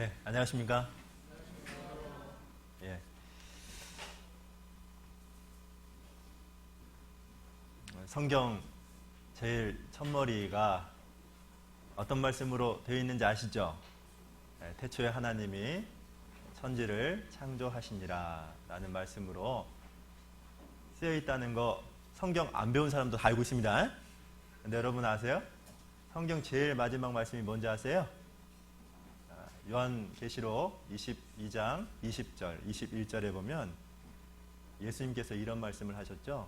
네, 안녕하십니까? 예. 성경 제일 첫머리가 어떤 말씀으로 되어 있는지 아시죠? 태초에 하나님이 천지를 창조하시니라 라는 말씀으로 쓰여 있다는 거 성경 안 배운 사람도 다 알고 있습니다. 근데 여러분 아세요? 성경 제일 마지막 말씀이 뭔지 아세요? 요한계시록 22장 20절, 21절에 보면 예수님께서 이런 말씀을 하셨죠.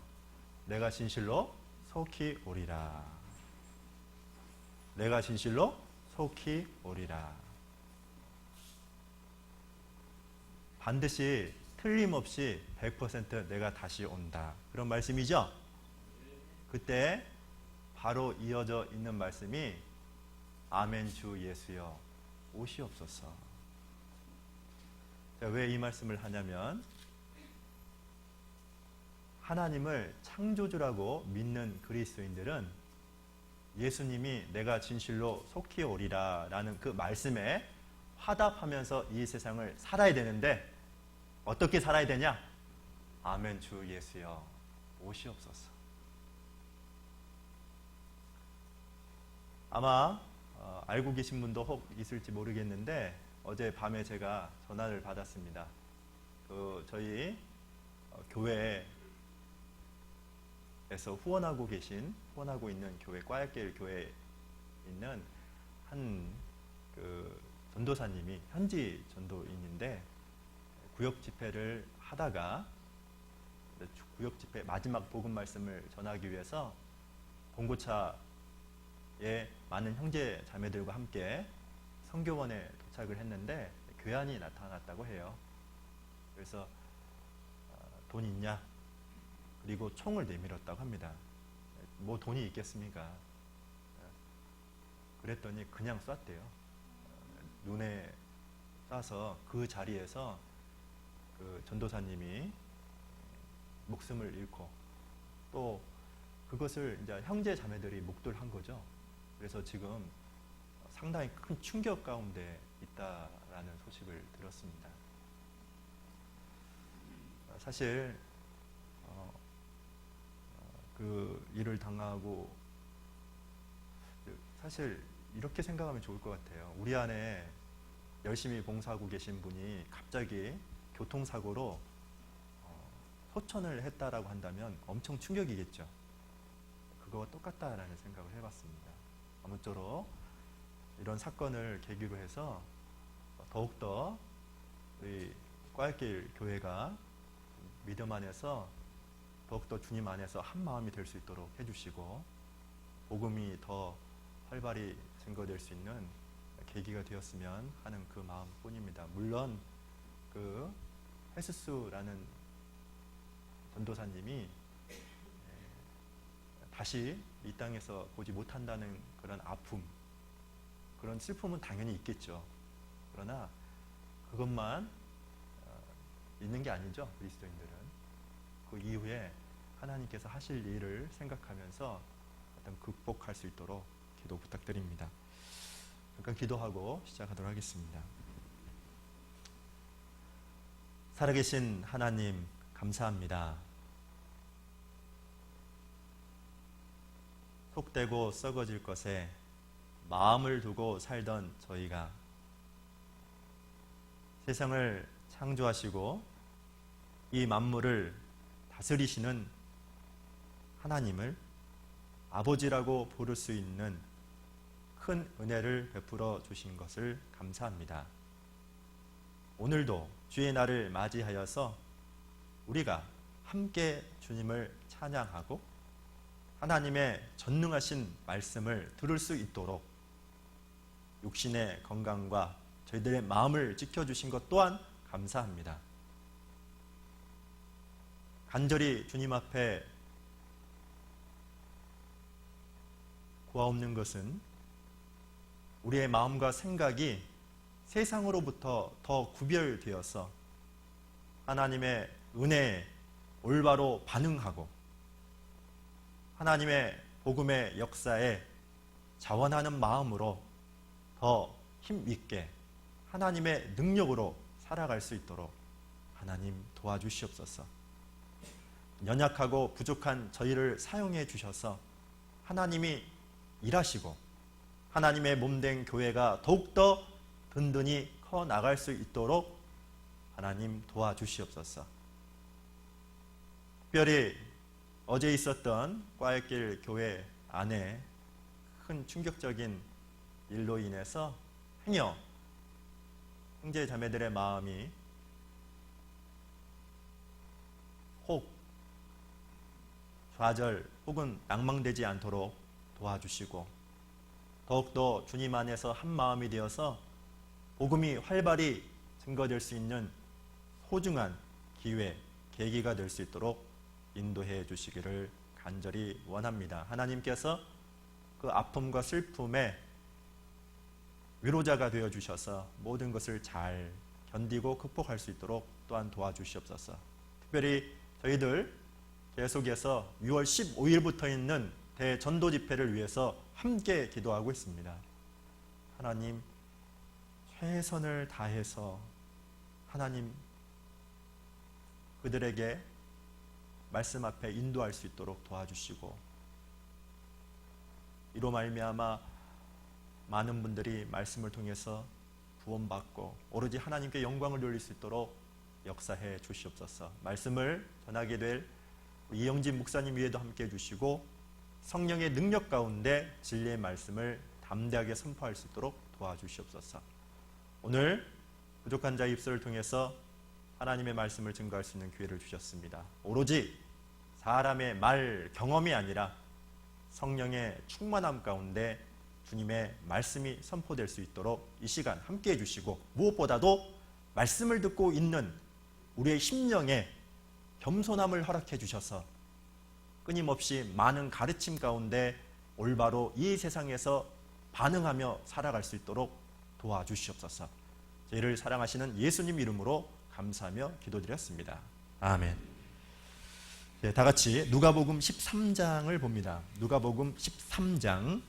내가 진실로 속히 오리라. 내가 진실로 속히 오리라. 반드시 틀림없이 100% 내가 다시 온다. 그런 말씀이죠. 그때 바로 이어져 있는 말씀이 아멘 주 예수여 오시옵소서. 왜 이 말씀을 하냐면 하나님을 창조주라고 믿는 그리스도인들은 예수님이 내가 진실로 속히 오리라 라는 그 말씀에 화답하면서 이 세상을 살아야 되는데 어떻게 살아야 되냐? 아멘 주 예수여 오시옵소서. 아마 알고 계신 분도 혹 있을지 모르겠는데 어제 밤에 제가 전화를 받았습니다. 저희 교회에서 후원하고 있는 교회 꽈야길 교회에 있는 한 전도사님이 현지 전도인인데 구역 집회를 하다가 구역 집회 마지막 복음 말씀을 전하기 위해서 봉고차에 많은 형제 자매들과 함께 선교원에 도착을 했는데 괴한이 나타났다고 해요. 그래서 돈 있냐? 그리고 총을 내밀었다고 합니다. 뭐 돈이 있겠습니까? 그랬더니 그냥 쐈대요. 눈에 쏴서 그 자리에서 그 전도사님이 목숨을 잃고 또 그것을 이제 형제 자매들이 목도한 거죠. 그래서 지금 상당히 큰 충격 가운데 있다라는 소식을 들었습니다. 사실 그 일을 당하고 사실 이렇게 생각하면 좋을 것 같아요. 우리 안에 열심히 봉사하고 계신 분이 갑자기 교통사고로 소천을 했다라고 한다면 엄청 충격이겠죠. 그거와 똑같다라는 생각을 해봤습니다. 아무쪼록 이런 사건을 계기로 해서 더욱더 우리 꽈야길 교회가 믿음 안에서 더욱더 주님 안에서 한 마음이 될 수 있도록 해주시고 복음이 더 활발히 증거될 수 있는 계기가 되었으면 하는 그 마음뿐입니다. 물론 그 헤스수라는 전도사님이 다시 이 땅에서 보지 못한다는 그런 아픔, 그런 슬픔은 당연히 있겠죠. 그러나 그것만 있는 게 아니죠. 그리스도인들은 그 이후에 하나님께서 하실 일을 생각하면서 어떤 극복할 수 있도록 기도 부탁드립니다. 잠깐 기도하고 시작하도록 하겠습니다. 살아계신 하나님 감사합니다. 속되고 썩어질 것에 마음을 두고 살던 저희가 세상을 창조하시고 이 만물을 다스리시는 하나님을 아버지라고 부를 수 있는 큰 은혜를 베풀어 주신 것을 감사합니다. 오늘도 주의 날을 맞이하여서 우리가 함께 주님을 찬양하고 하나님의 전능하신 말씀을 들을 수 있도록 육신의 건강과 저희들의 마음을 지켜주신 것 또한 감사합니다. 간절히 주님 앞에 구하옵는 것은 우리의 마음과 생각이 세상으로부터 더 구별되어서 하나님의 은혜에 올바로 반응하고 하나님의 복음의 역사에 자원하는 마음으로 더 힘있게 하나님의 능력으로 살아갈 수 있도록 하나님 도와주시옵소서. 연약하고 부족한 저희를 사용해 주셔서 하나님이 일하시고 하나님의 몸된 교회가 더욱더 든든히 커 나갈 수 있도록 하나님 도와주시옵소서. 특별히 어제 있었던 꽈역길 교회 안에 큰 충격적인 일로 인해서 행여 형제 자매들의 마음이 혹 좌절 혹은 낭망되지 않도록 도와주시고 더욱더 주님 안에서 한 마음이 되어서 복음이 활발히 증거될 수 있는 소중한 기회, 계기가 될 수 있도록 인도해 주시기를 간절히 원합니다. 하나님께서 그 아픔과 슬픔에 위로자가 되어 주셔서 모든 것을 잘 견디고 극복할 수 있도록 또한 도와주시옵소서. 특별히 저희들 계속해서 6월 15일부터 있는 대전도 집회를 위해서 함께 기도하고 있습니다. 하나님 최선을 다해서 하나님 그들에게 말씀 앞에 인도할 수 있도록 도와주시고 이로 말미암아 많은 분들이 말씀을 통해서 구원받고 오로지 하나님께 영광을 돌릴 수 있도록 역사해 주시옵소서. 말씀을 전하게 될 이영진 목사님 위에도 함께 해주시고 성령의 능력 가운데 진리의 말씀을 담대하게 선포할 수 있도록 도와주시옵소서. 오늘 부족한 자의 입술을 통해서 하나님의 말씀을 증거할 수 있는 기회를 주셨습니다. 오로지 사람의 말 경험이 아니라 성령의 충만함 가운데 주님의 말씀이 선포될 수 있도록 이 시간 함께 해주시고 무엇보다도 말씀을 듣고 있는 우리의 심령에 겸손함을 허락해 주셔서 끊임없이 많은 가르침 가운데 올바로 이 세상에서 반응하며 살아갈 수 있도록 도와주시옵소서. 저희를 사랑하시는 예수님 이름으로 감사하며 기도드렸습니다. 아멘. 네, 다 같이 누가복음 13장을 봅니다. 누가복음 13장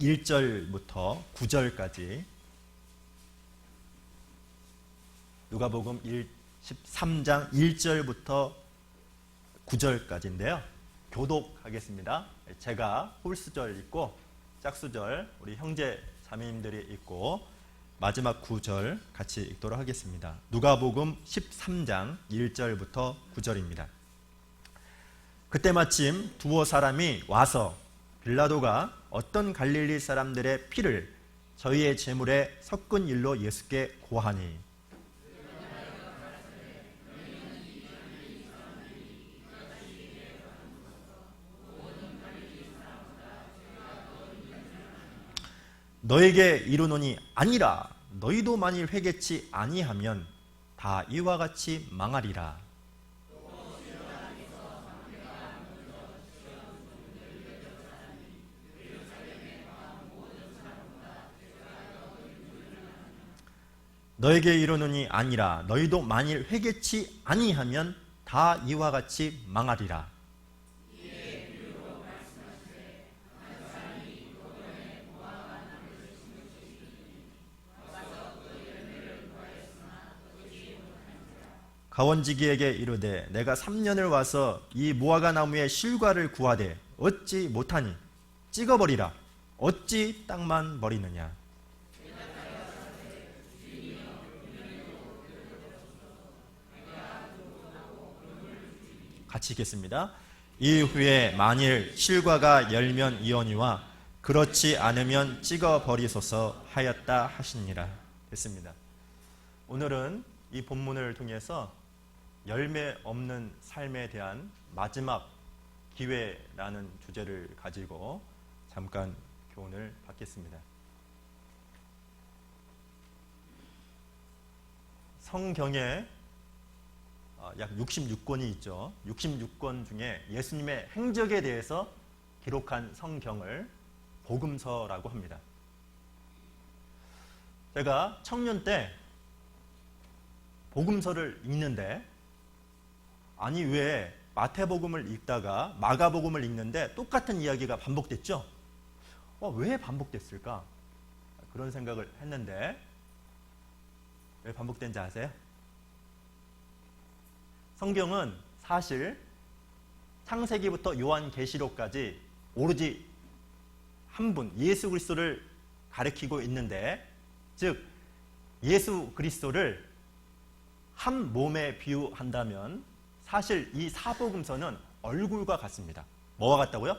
1절부터 9절까지 누가복음 13장 1절부터 9절까지인데요. 교독하겠습니다. 제가 홀수절 읽고 짝수절 우리 형제 자매님들이 읽고 마지막 9절 같이 읽도록 하겠습니다. 누가복음 13장 1절부터 9절입니다. 그때 마침 두어 사람이 와서 빌라도가 어떤 갈릴리 사람들의 피를 저희의 제물에 섞은 일로 예수께 고하니 너에게 이르노니 아니라 너희도 만일 회개치 아니하면 다 이와 같이 망하리라. 너에게 이르노니 아니라 너희도 만일 회개치 아니하면 다 이와 같이 망하리라. 가원지기에게 이르되 내가 3년을 와서 이 무화과 나무의 실과를 구하되 얻지 못하니 찍어버리라. 어찌 땅만 버리느냐. 같이 읽겠습니다. 이후에 만일 실과가 열면 이언이와 그렇지 않으면 찍어버리소서 하였다 하시니라. 됐습니다. 오늘은 이 본문을 통해서 열매 없는 삶에 대한 마지막 기회라는 주제를 가지고 잠깐 교훈을 받겠습니다. 성경에 약 66권이 있죠. 66권 중에 예수님의 행적에 대해서 기록한 성경을 복음서라고 합니다. 제가 청년 때 복음서를 읽는데 아니 왜 마태복음을 읽다가 마가복음을 읽는데 똑같은 이야기가 반복됐죠? 왜 반복됐을까? 그런 생각을 했는데 왜 반복된지 아세요? 성경은 사실 창세기부터 요한계시록까지 오로지 한 분, 예수 그리스도를 가리키고 있는데, 즉 예수 그리스도를 한 몸에 비유한다면 사실 이 사복음서는 얼굴과 같습니다. 뭐와 같다고요?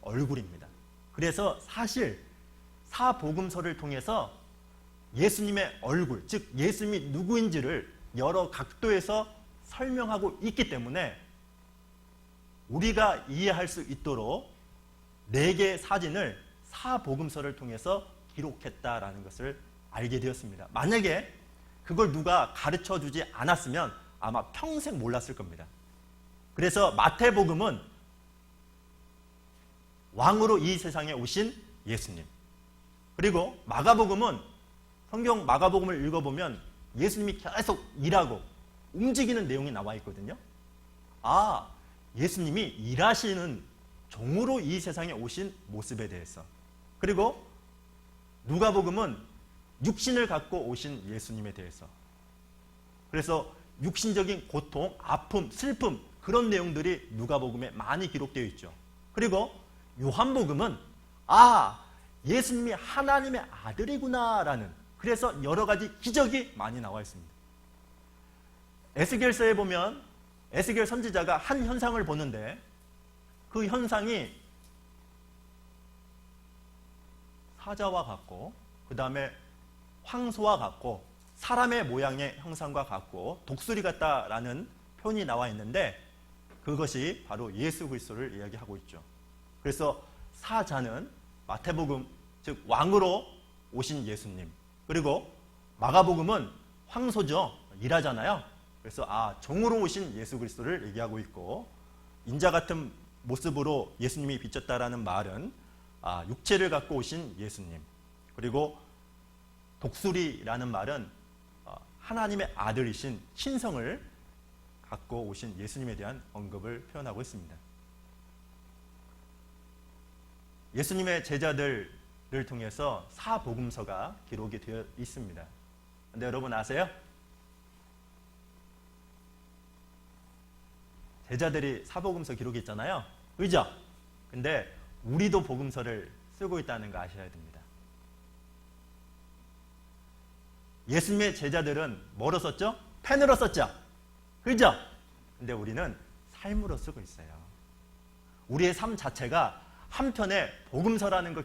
얼굴입니다. 그래서 사실 사복음서를 통해서 예수님의 얼굴, 즉 예수님이 누구인지를 여러 각도에서 설명하고 있기 때문에 우리가 이해할 수 있도록 4개의 사진을 사복음서를 통해서 기록했다라는 것을 알게 되었습니다. 만약에 그걸 누가 가르쳐 주지 않았으면 아마 평생 몰랐을 겁니다. 그래서 마태복음은 왕으로 이 세상에 오신 예수님, 그리고 마가복음은 성경 마가복음을 읽어보면 예수님이 계속 일하고 움직이는 내용이 나와 있거든요. 예수님이 일하시는 종으로 이 세상에 오신 모습에 대해서, 그리고 누가복음은 육신을 갖고 오신 예수님에 대해서, 그래서 육신적인 고통, 아픔, 슬픔, 그런 내용들이 누가복음에 많이 기록되어 있죠. 그리고 요한복음은 예수님이 하나님의 아들이구나라는, 그래서 여러 가지 기적이 많이 나와 있습니다. 에스겔서에 보면 에스겔 선지자가 한 현상을 보는데 그 현상이 사자와 같고, 그 다음에 황소와 같고, 사람의 모양의 형상과 같고, 독수리 같다라는 표현이 나와 있는데 그것이 바로 예수 그리스도를 이야기하고 있죠. 그래서 사자는 마태복음, 즉 왕으로 오신 예수님, 그리고 마가복음은 황소죠. 일하잖아요. 그래서 종으로 오신 예수 그리스도를 얘기하고 있고, 인자 같은 모습으로 예수님이 비쳤다라는 말은 육체를 갖고 오신 예수님, 그리고 독수리라는 말은 하나님의 아들이신 신성을 갖고 오신 예수님에 대한 언급을 표현하고 있습니다. 예수님의 제자들을 통해서 사복음서가 기록이 되어 있습니다. 근데 여러분 아세요? 제자들이 사복음서 기록이 있잖아요. 그죠? 근데 우리도 복음서를 쓰고 있다는 거 아셔야 됩니다. 예수님의 제자들은 뭐로 썼죠? 펜으로 썼죠? 그죠? 근데 우리는 삶으로 쓰고 있어요. 우리의 삶 자체가 한편의 복음서라는 걸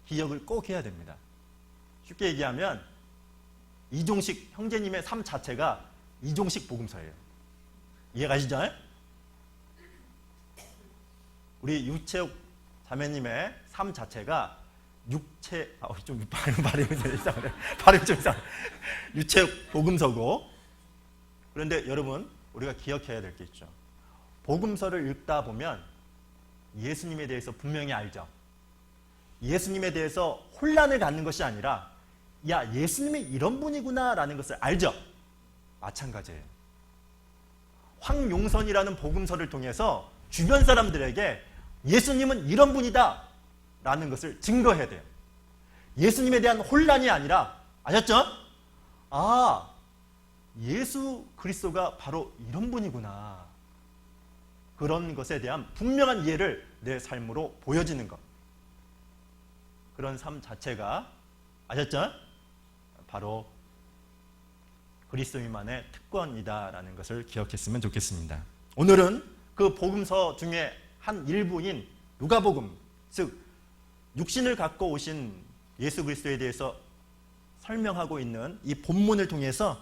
기억을 꼭 해야 됩니다. 쉽게 얘기하면 이종식 형제님의 삶 자체가 이종식 복음서예요. 이해가시죠? 우리 유채욱 자매님의 삶 자체가 발음이 좀 이상해. 유채욱 복음서고, 그런데 여러분 우리가 기억해야 될 게 있죠. 복음서를 읽다 보면 예수님에 대해서 분명히 알죠. 예수님에 대해서 혼란을 갖는 것이 아니라 예수님이 이런 분이구나 라는 것을 알죠. 마찬가지예요. 황용선이라는 복음서를 통해서 주변 사람들에게 예수님은 이런 분이다 라는 것을 증거해야 돼요. 예수님에 대한 혼란이 아니라, 아셨죠? 예수 그리스도가 바로 이런 분이구나, 그런 것에 대한 분명한 이해를 내 삶으로 보여지는 것, 그런 삶 자체가, 아셨죠? 바로 그리스도인만의 특권이다라는 것을 기억했으면 좋겠습니다. 오늘은 그 복음서 중에 한 일부인 누가복음, 즉 육신을 갖고 오신 예수 그리스도에 대해서 설명하고 있는 이 본문을 통해서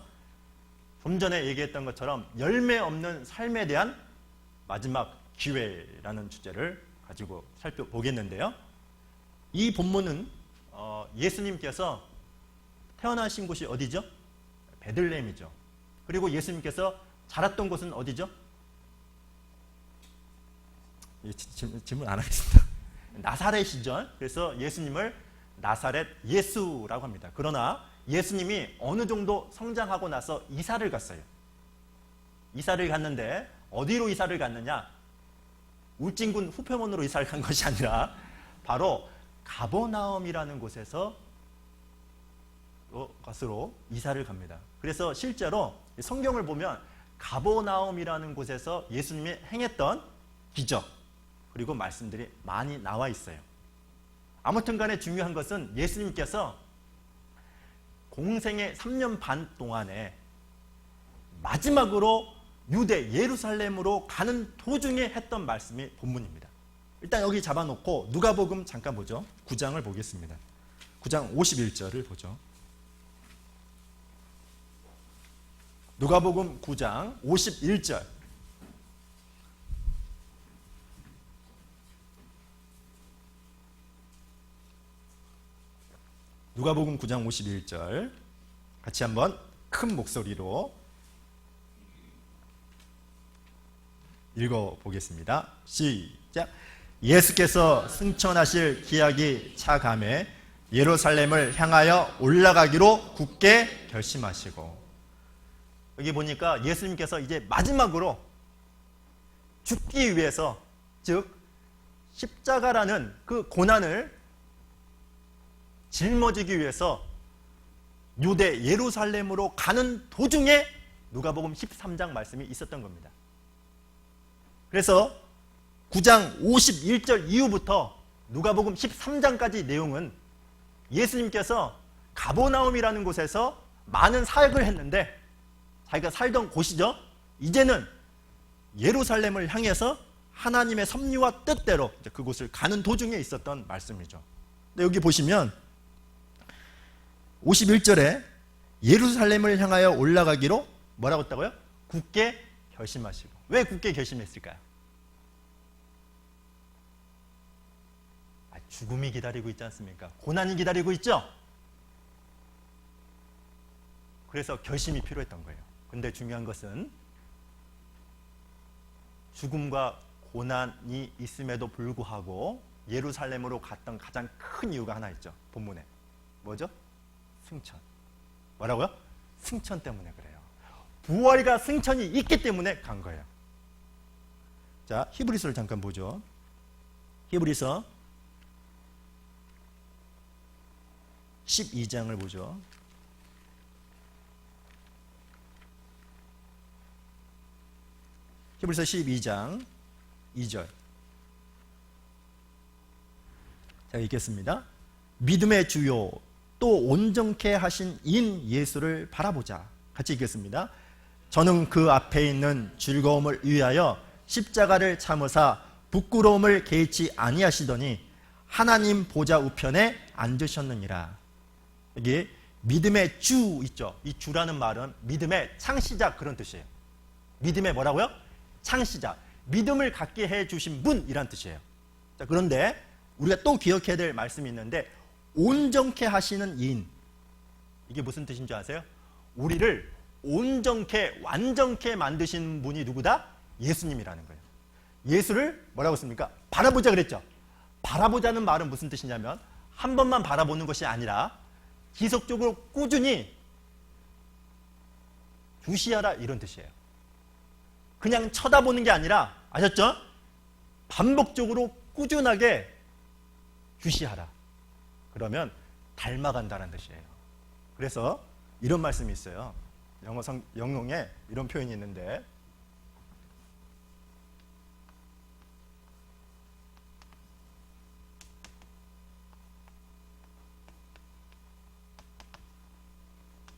좀 전에 얘기했던 것처럼 열매 없는 삶에 대한 마지막 기회라는 주제를 가지고 살펴보겠는데요. 이 본문은 예수님께서 태어나신 곳이 어디죠? 베들레헴이죠. 그리고 예수님께서 자랐던 곳은 어디죠? 질문 안 하겠습니다. 나사렛이죠. 그래서 예수님을 나사렛 예수라고 합니다. 그러나 예수님이 어느 정도 성장하고 나서 이사를 갔어요. 이사를 갔는데 어디로 이사를 갔느냐? 울진군 후평원으로 이사를 간 것이 아니라 바로 가버나움이라는 곳에서 것으로 이사를 갑니다. 그래서 실제로 성경을 보면 가버나움이라는 곳에서 예수님이 행했던 기적 그리고 말씀들이 많이 나와 있어요. 아무튼 간에 중요한 것은 예수님께서 공생의 3년 반 동안에 마지막으로 유대 예루살렘으로 가는 도중에 했던 말씀이 본문입니다. 일단 여기 잡아놓고 누가복음 잠깐 보죠. 9장을 보겠습니다. 9장 51절을 보죠. 누가복음 9장 51절. 누가복음 9장 51절. 같이 한번 큰 목소리로 읽어보겠습니다. 시작. 예수께서 승천하실 기약이 차감해 예루살렘을 향하여 올라가기로 굳게 결심하시고, 여기 보니까 예수님께서 이제 마지막으로 죽기 위해서, 즉 십자가라는 그 고난을 짊어지기 위해서 유대 예루살렘으로 가는 도중에 누가복음 13장 말씀이 있었던 겁니다. 그래서 9장 51절 이후부터 누가복음 13장까지 내용은 예수님께서 가버나움이라는 곳에서 많은 사역을 했는데, 자기가 살던 곳이죠. 이제는 예루살렘을 향해서 하나님의 섭리와 뜻대로 그곳을 가는 도중에 있었던 말씀이죠. 근데 여기 보시면 51절에 예루살렘을 향하여 올라가기로 뭐라고 했다고요? 굳게 결심하시고. 왜 굳게 결심했을까요? 죽음이 기다리고 있지 않습니까? 고난이 기다리고 있죠? 그래서 결심이 필요했던 거예요. 근데 중요한 것은 죽음과 고난이 있음에도 불구하고 예루살렘으로 갔던 가장 큰 이유가 하나 있죠. 본문에. 뭐죠? 승천. 뭐라고요? 승천 때문에 그래요. 부활과 승천이 있기 때문에 간 거예요. 자, 히브리서를 잠깐 보죠. 히브리서 12장을 보죠. 히브리서 12장 2절. 자, 읽겠습니다. 믿음의 주요 또 온전케 하신 인 예수를 바라보자. 같이 읽겠습니다. 저는 그 앞에 있는 즐거움을 위하여 십자가를 참으사 부끄러움을 개의치 아니하시더니 하나님 보좌 우편에 앉으셨느니라. 여기 믿음의 주 있죠. 이 주라는 말은 믿음의 창시자 그런 뜻이에요. 믿음의 뭐라고요? 창시자. 믿음을 갖게 해주신 분이란 뜻이에요. 자, 그런데 우리가 또 기억해야 될 말씀이 있는데, 온전케 하시는 이인. 이게 무슨 뜻인 줄 아세요? 우리를 온전케 완전케 만드신 분이 누구다? 예수님이라는 거예요. 예수를 뭐라고 했습니까? 바라보자 그랬죠. 바라보자는 말은 무슨 뜻이냐면 한 번만 바라보는 것이 아니라 지속적으로 꾸준히 주시하라 이런 뜻이에요. 그냥 쳐다보는 게 아니라, 아셨죠? 반복적으로 꾸준하게 주시하라. 그러면 닮아간다는 뜻이에요. 그래서 이런 말씀이 있어요. 영어에 이런 표현이 있는데,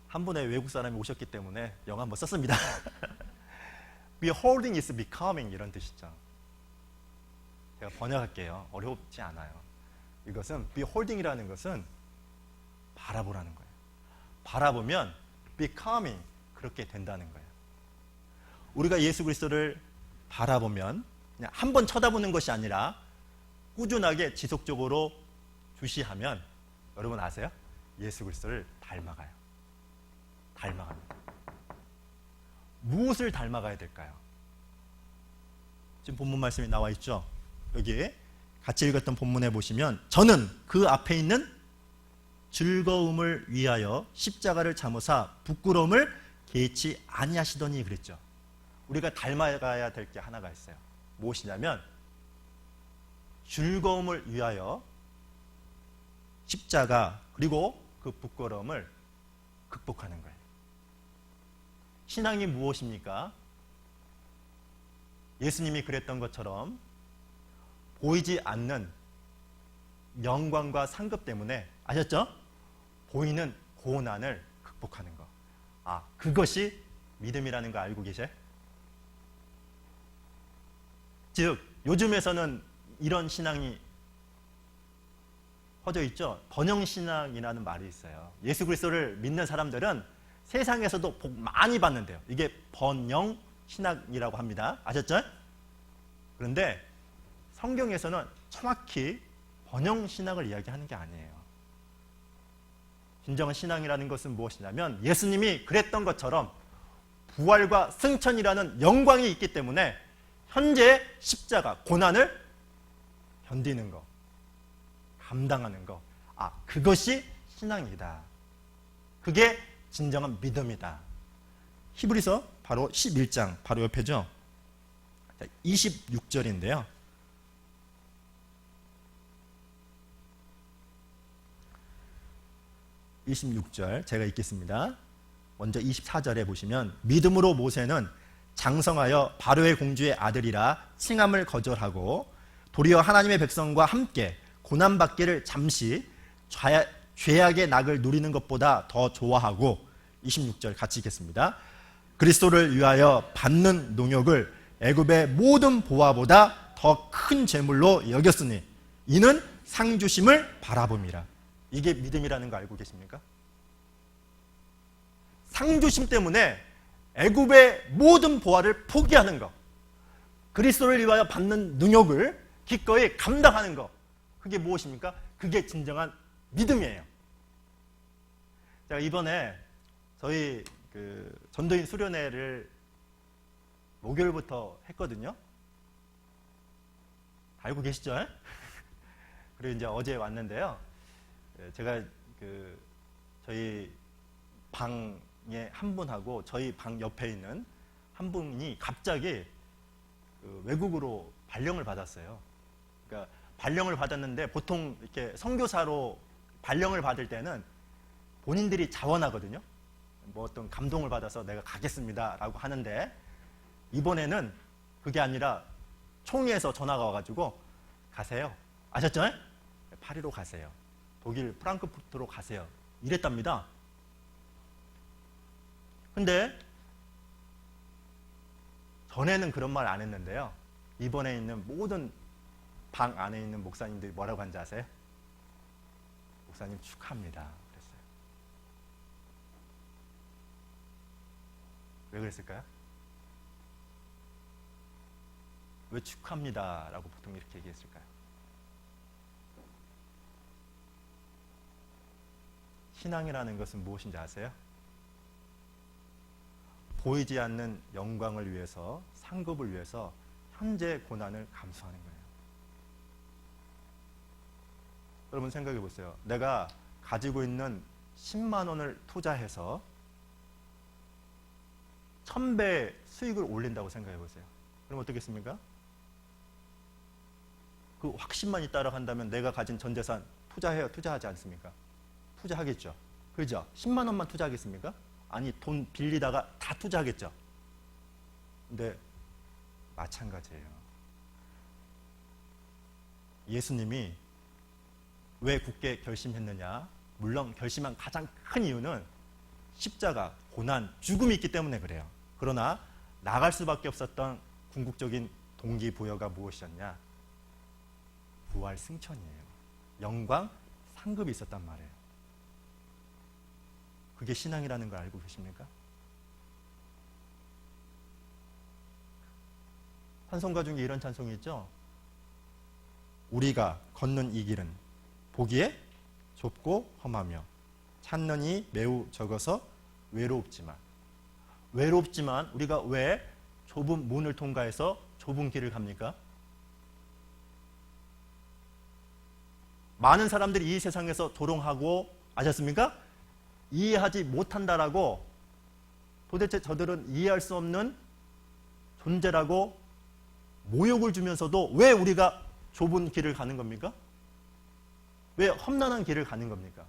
한 분의 외국 사람이 오셨기 때문에 영어 한번 썼습니다. Beholding is becoming 이런 뜻이죠. 제가 번역할게요. 어렵지 않아요. 이것은 beholding이라는 것은 바라보라는 거예요. 바라보면 becoming 그렇게 된다는 거예요. 우리가 예수 그리스도를 바라보면 그냥 한 번 쳐다보는 것이 아니라 꾸준하게 지속적으로 주시하면, 여러분 아세요? 예수 그리스도를 닮아가요. 닮아갑니다. 무엇을 닮아가야 될까요? 지금 본문 말씀이 나와 있죠. 여기 같이 읽었던 본문에 보시면 저는 그 앞에 있는 즐거움을 위하여 십자가를 참으사 부끄러움을 개의치 아니하시더니 그랬죠. 우리가 닮아가야 될 게 하나가 있어요. 무엇이냐면 즐거움을 위하여 십자가 그리고 그 부끄러움을 극복하는 거예요. 신앙이 무엇입니까? 예수님이 그랬던 것처럼 보이지 않는 영광과 상급 때문에, 아셨죠? 보이는 고난을 극복하는 거. 그것이 믿음이라는 거 알고 계세요? 즉 요즘에서는 이런 신앙이 퍼져 있죠. 번영신앙이라는 말이 있어요. 예수 그리스도를 믿는 사람들은 세상에서도 복 많이 받는데요. 이게 번영신앙이라고 합니다. 아셨죠? 그런데 성경에서는 정확히 번영신앙을 이야기하는 게 아니에요. 진정한 신앙이라는 것은 무엇이냐면 예수님이 그랬던 것처럼 부활과 승천이라는 영광이 있기 때문에 현재 십자가, 고난을 견디는 거, 감당하는 거. 그것이 신앙이다. 그게 진정한 믿음이다. 히브리서 바로 11장 바로 옆에죠. 26절인데요. 제가 읽겠습니다. 먼저 24절에 보시면 믿음으로 모세는 장성하여 바로의 공주의 아들이라 칭함을 거절하고 도리어 하나님의 백성과 함께 고난받기를 잠시 죄악의 낙을 누리는 것보다 더 좋아하고 26절 같이 읽겠습니다. 그리스도를 위하여 받는 농욕을 애굽의 모든 보화보다 더 큰 재물로 여겼으니 이는 상 주심을 바라봄이라. 이게 믿음이라는 거 알고 계십니까? 상 주심 때문에 애굽의 모든 보화를 포기하는 것, 그리스도를 위하여 받는 능욕을 기꺼이 감당하는 것, 그게 무엇입니까? 그게 진정한 믿음이에요. 제가 이번에 저희 전도인 수련회를 목요일부터 했거든요. 알고 계시죠? 그리고 이제 어제 왔는데요. 제가 저희 방에 한 분하고 저희 방 옆에 있는 한 분이 갑자기 외국으로 발령을 받았어요. 그러니까 발령을 받았는데 보통 이렇게 선교사로 발령을 받을 때는 본인들이 자원하거든요. 뭐 어떤 감동을 받아서 내가 가겠습니다라고 하는데 이번에는 그게 아니라 총회에서 전화가 와가지고 가세요. 아셨죠? 파리로 가세요. 독일 프랑크푸르트로 가세요. 이랬답니다. 근데 전에는 그런 말 안 했는데요. 이번에 있는 모든 방 안에 있는 목사님들이 뭐라고 한지 아세요? 목사님 축하합니다. 그랬어요. 왜 그랬을까요? 왜 축하합니다 라고 보통 이렇게 얘기했을까요? 신앙이라는 것은 무엇인지 아세요? 보이지 않는 영광을 위해서, 상급을 위해서 현재 고난을 감수하는 거예요. 여러분 생각해 보세요. 내가 가지고 있는 10만 원을 투자해서 1000배 수익을 올린다고 생각해 보세요. 그럼 어떻겠습니까? 그 확신만 있다고 한다면 내가 가진 전 재산 투자해요? 투자하지 않습니까? 투자하겠죠. 그죠? 10만 원만 투자하겠습니까? 아니 돈 빌리다가 다 투자하겠죠. 근데 마찬가지예요. 예수님이 왜 굳게 결심했느냐? 물론 결심한 가장 큰 이유는 십자가, 고난, 죽음이 있기 때문에 그래요. 그러나 나갈 수밖에 없었던 궁극적인 동기부여가 무엇이었냐? 부활 승천이에요. 영광, 상급이 있었단 말이에요. 그게 신앙이라는 걸 알고 계십니까? 찬송가 중에 이런 찬송이 있죠. 우리가 걷는 이 길은 보기에 좁고 험하며 찾는 이 매우 적어서 외롭지만 우리가 왜 좁은 문을 통과해서 좁은 길을 갑니까? 많은 사람들이 이 세상에서 조롱하고, 아셨습니까? 이해하지 못한다라고, 도대체 저들은 이해할 수 없는 존재라고 모욕을 주면서도 왜 우리가 좁은 길을 가는 겁니까? 왜 험난한 길을 가는 겁니까?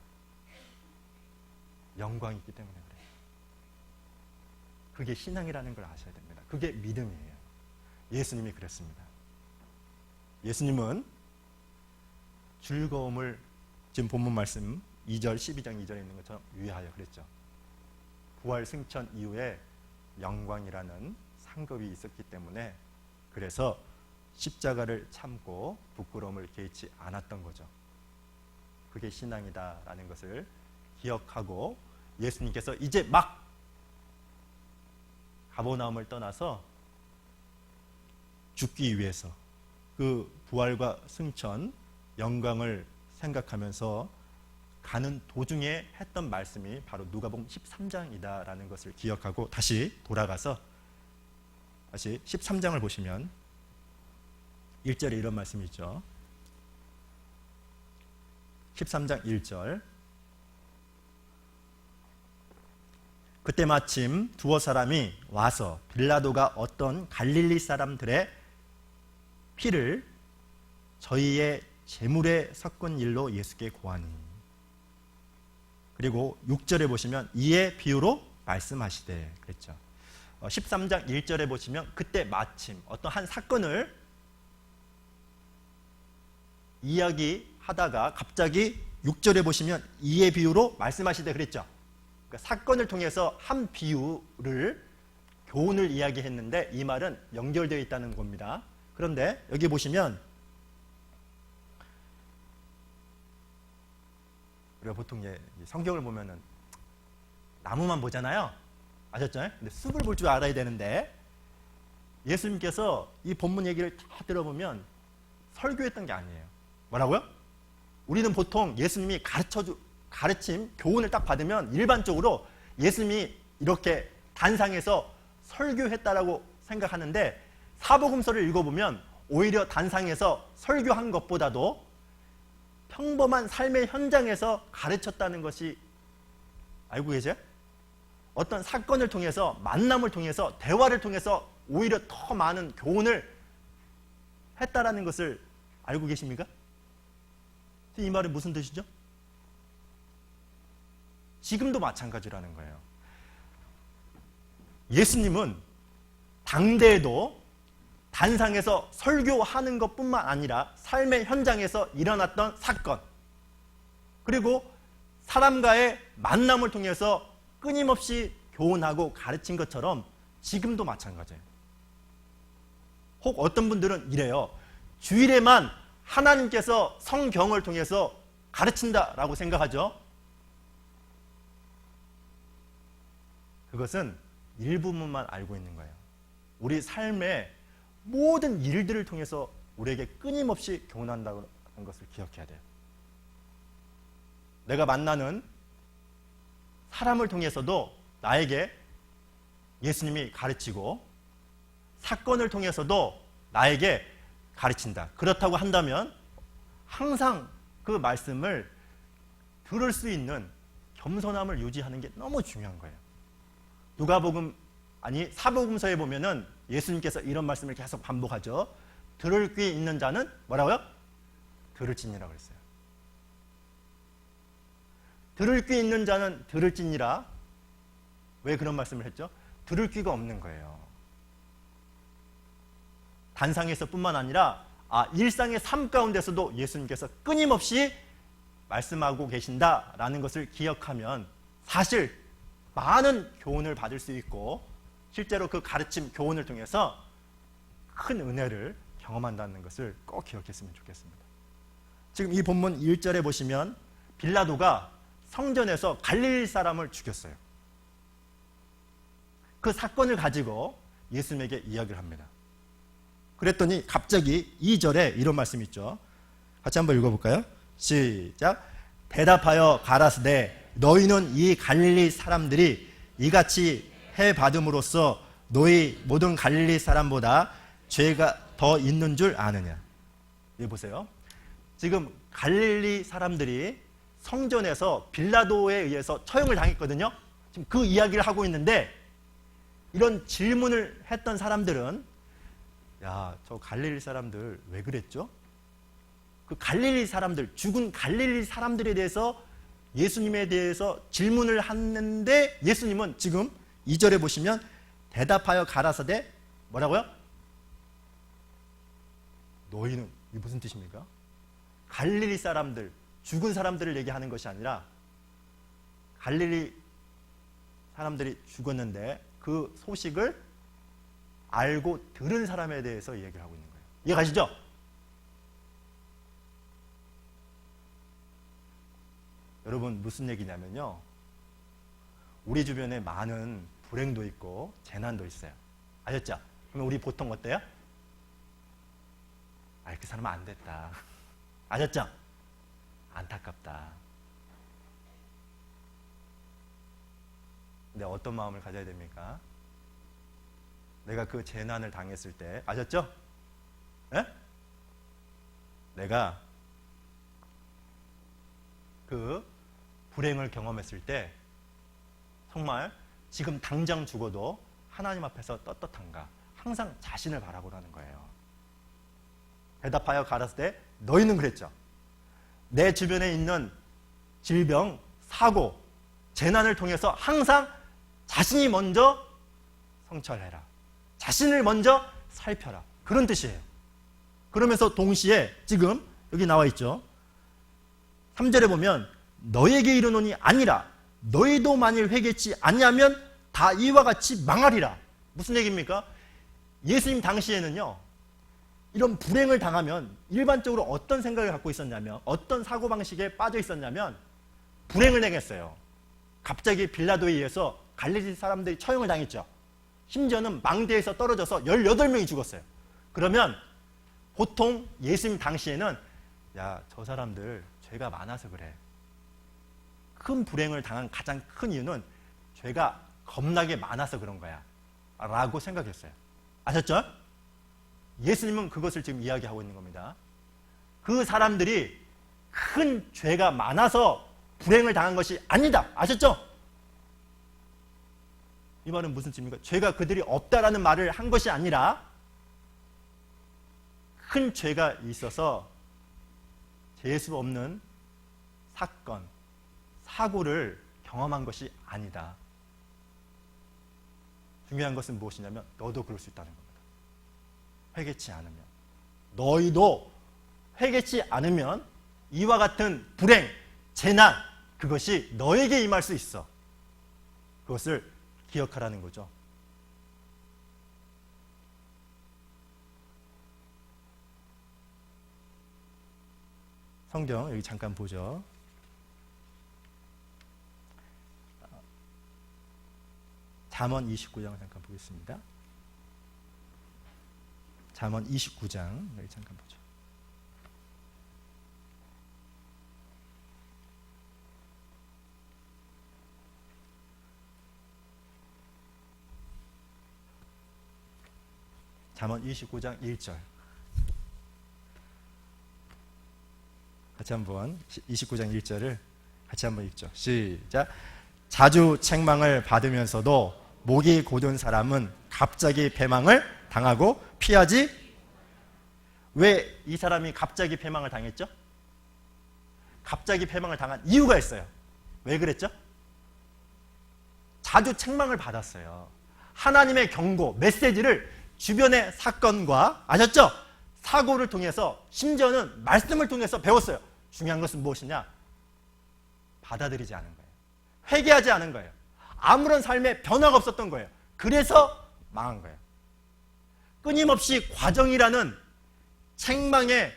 영광이 있기 때문에 그래요. 그게 신앙이라는 걸 아셔야 됩니다. 그게 믿음이에요. 예수님이 그랬습니다. 예수님은 즐거움을 지금 본문 말씀 2절 12장 2절에 있는 것처럼 위하여 그랬죠. 부활 승천 이후에 영광이라는 상급이 있었기 때문에 그래서 십자가를 참고 부끄러움을 개의치 않았던 거죠. 그게 신앙이다라는 것을 기억하고 예수님께서 이제 막 가버나움을 떠나서 죽기 위해서 그 부활과 승천, 영광을 생각하면서 가는 도중에 했던 말씀이 바로 누가복음 13장이다라는 것을 기억하고 다시 돌아가서 다시 13장을 보시면 1절에 이런 말씀이 있죠. 13장 1절 그때 마침 두어 사람이 와서 빌라도가 어떤 갈릴리 사람들의 피를 저희의 제물에 섞은 일로 예수께 고하니 그리고 6절에 보시면 이에 비유로 말씀하시되 그랬죠. 13장 1절에 보시면 그때 마침 어떤 한 사건을 이야기하다가 갑자기 6절에 보시면 이에 비유로 말씀하시되 그랬죠. 그러니까 사건을 통해서 한 비유를 교훈을 이야기했는데 이 말은 연결되어 있다는 겁니다. 그런데 여기 보시면 우리가 보통 성경을 보면은 나무만 보잖아요. 아셨죠? 근데 숲을 볼 줄 알아야 되는데 예수님께서 이 본문 얘기를 다 들어보면 설교했던 게 아니에요. 뭐라고요? 우리는 보통 예수님이 가르침, 교훈을 딱 받으면 일반적으로 예수님이 이렇게 단상에서 설교했다라고 생각하는데 사복음서를 읽어보면 오히려 단상에서 설교한 것보다도 평범한 삶의 현장에서 가르쳤다는 것이 알고 계세요? 어떤 사건을 통해서 만남을 통해서 대화를 통해서 오히려 더 많은 교훈을 했다라는 것을 알고 계십니까? 이 말은 무슨 뜻이죠? 지금도 마찬가지라는 거예요. 예수님은 당대에도 단상에서 설교하는 것뿐만 아니라 삶의 현장에서 일어났던 사건 그리고 사람과의 만남을 통해서 끊임없이 교훈하고 가르친 것처럼 지금도 마찬가지예요. 혹 어떤 분들은 이래요. 주일에만 하나님께서 성경을 통해서 가르친다라고 생각하죠. 그것은 일부분만 알고 있는 거예요. 우리 삶의 모든 일들을 통해서 우리에게 끊임없이 교훈한다는 것을 기억해야 돼요. 내가 만나는 사람을 통해서도 나에게 예수님이 가르치고 사건을 통해서도 나에게 가르친다. 그렇다고 한다면 항상 그 말씀을 들을 수 있는 겸손함을 유지하는 게 너무 중요한 거예요. 사복음서에 보면은 예수님께서 이런 말씀을 계속 반복하죠. 들을 귀 있는 자는 뭐라고요? 들을지니라 그랬어요. 들을 귀 있는 자는 들을지니라. 왜 그런 말씀을 했죠? 들을 귀가 없는 거예요. 단상에서뿐만 아니라 일상의 삶 가운데서도 예수님께서 끊임없이 말씀하고 계신다라는 것을 기억하면 사실 많은 교훈을 받을 수 있고 실제로 그 가르침 교훈을 통해서 큰 은혜를 경험한다는 것을 꼭 기억했으면 좋겠습니다. 지금 이 본문 1절에 보시면 빌라도가 성전에서 갈릴리 사람을 죽였어요. 그 사건을 가지고 예수님에게 이야기를 합니다. 그랬더니 갑자기 2절에 이런 말씀이 있죠. 같이 한번 읽어볼까요? 시작. 대답하여 가라사대 너희는 이 갈릴리 사람들이 이같이 해받음으로써 너희 모든 갈릴리 사람보다 죄가 더 있는 줄 아느냐. 여기 보세요. 지금 갈릴리 사람들이 성전에서 빌라도에 의해서 처형을 당했거든요. 지금 그 이야기를 하고 있는데 이런 질문을 했던 사람들은 야, 저 갈릴리 사람들 왜 그랬죠? 그 갈릴리 사람들, 죽은 갈릴리 사람들에 대해서 예수님에 대해서 질문을 하는데 예수님은 지금 2절에 보시면 대답하여 가라사대 뭐라고요? 너희는, 이게 무슨 뜻입니까? 갈릴리 사람들, 죽은 사람들을 얘기하는 것이 아니라 갈릴리 사람들이 죽었는데 그 소식을 알고 들은 사람에 대해서 얘기를 하고 있는 거예요. 이해가시죠? 여러분, 무슨 얘기냐면요, 우리 주변에 많은 불행도 있고 재난도 있어요. 아셨죠? 그러면 우리 보통 어때요? 아, 그 사람은 안 됐다. 아셨죠? 안타깝다. 근데 어떤 마음을 가져야 됩니까? 내가 그 재난을 당했을 때, 아셨죠? 에? 내가 그 불행을 경험했을 때 정말 지금 당장 죽어도 하나님 앞에서 떳떳한가, 항상 자신을 바라보라는 거예요. 대답하여 가라사대 너희는 그랬죠. 내 주변에 있는 질병, 사고, 재난을 통해서 항상 자신이 먼저 성찰해라. 자신을 먼저 살펴라. 그런 뜻이에요. 그러면서 동시에 지금 여기 나와 있죠. 3절에 보면 너에게 이르노니 아니라 너희도 만일 회개치 아니하면 다 이와 같이 망하리라. 무슨 얘기입니까? 예수님 당시에는요, 이런 불행을 당하면 일반적으로 어떤 생각을 갖고 있었냐면, 어떤 사고방식에 빠져 있었냐면 불행을 당했어요. 갑자기 빌라도에 의해서 갈릴리 사람들이 처형을 당했죠. 심지어는 망대에서 떨어져서 18명이 죽었어요. 그러면 보통 예수님 당시에는 야, 저 사람들 죄가 많아서 그래. 큰 불행을 당한 가장 큰 이유는 죄가 겁나게 많아서 그런 거야 라고 생각했어요. 아셨죠? 예수님은 그것을 지금 이야기하고 있는 겁니다. 그 사람들이 큰 죄가 많아서 불행을 당한 것이 아니다. 아셨죠? 이 말은 무슨 뜻입니까? 죄가 그들이 없다라는 말을 한 것이 아니라 큰 죄가 있어서 재수 없는 사건, 사고를 경험한 것이 아니다. 중요한 것은 무엇이냐면 너도 그럴 수 있다는 겁니다. 회개치 않으면, 너희도 회개치 않으면 이와 같은 불행, 재난, 그것이 너에게 임할 수 있어. 그것을 기억하라는 거죠. 성경 여기 잠깐 보죠. 잠언 29장 잠깐 보겠습니다. 잠언 29장 여기 잠깐 보죠. 잠언 29장 1절 같이 한번 29장 1절을 같이 한번 읽죠. 시작. 자주 책망을 받으면서도 목이 곧은 사람은 갑자기 패망을 당하고 피하지. 왜 이 사람이 갑자기 패망을 당했죠? 갑자기 패망을 당한 이유가 있어요. 왜 그랬죠? 자주 책망을 받았어요. 하나님의 경고, 메시지를 주변의 사건과, 아셨죠? 사고를 통해서, 심지어는 말씀을 통해서 배웠어요. 중요한 것은 무엇이냐? 받아들이지 않은 거예요. 회개하지 않은 거예요. 아무런 삶에 변화가 없었던 거예요. 그래서 망한 거예요. 끊임없이 과정이라는 책망의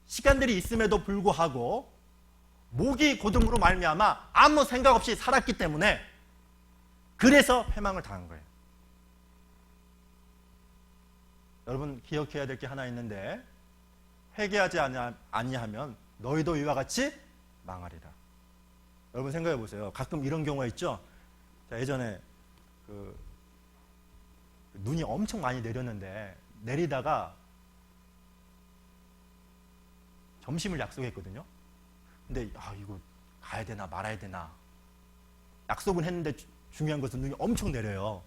시간들이 있음에도 불구하고 목이 고름으로 말미암아 아무 생각 없이 살았기 때문에 그래서 패망을 당한 거예요. 여러분 기억해야 될 게 하나 있는데, 회개하지 아니하면 너희도 이와 같이 망하리라. 여러분 생각해 보세요. 가끔 이런 경우가 있죠. 자, 예전에 눈이 엄청 많이 내렸는데 내리다가 점심을 약속했거든요. 근데 이거 가야 되나 말아야 되나. 약속은 했는데 중요한 것은 눈이 엄청 내려요.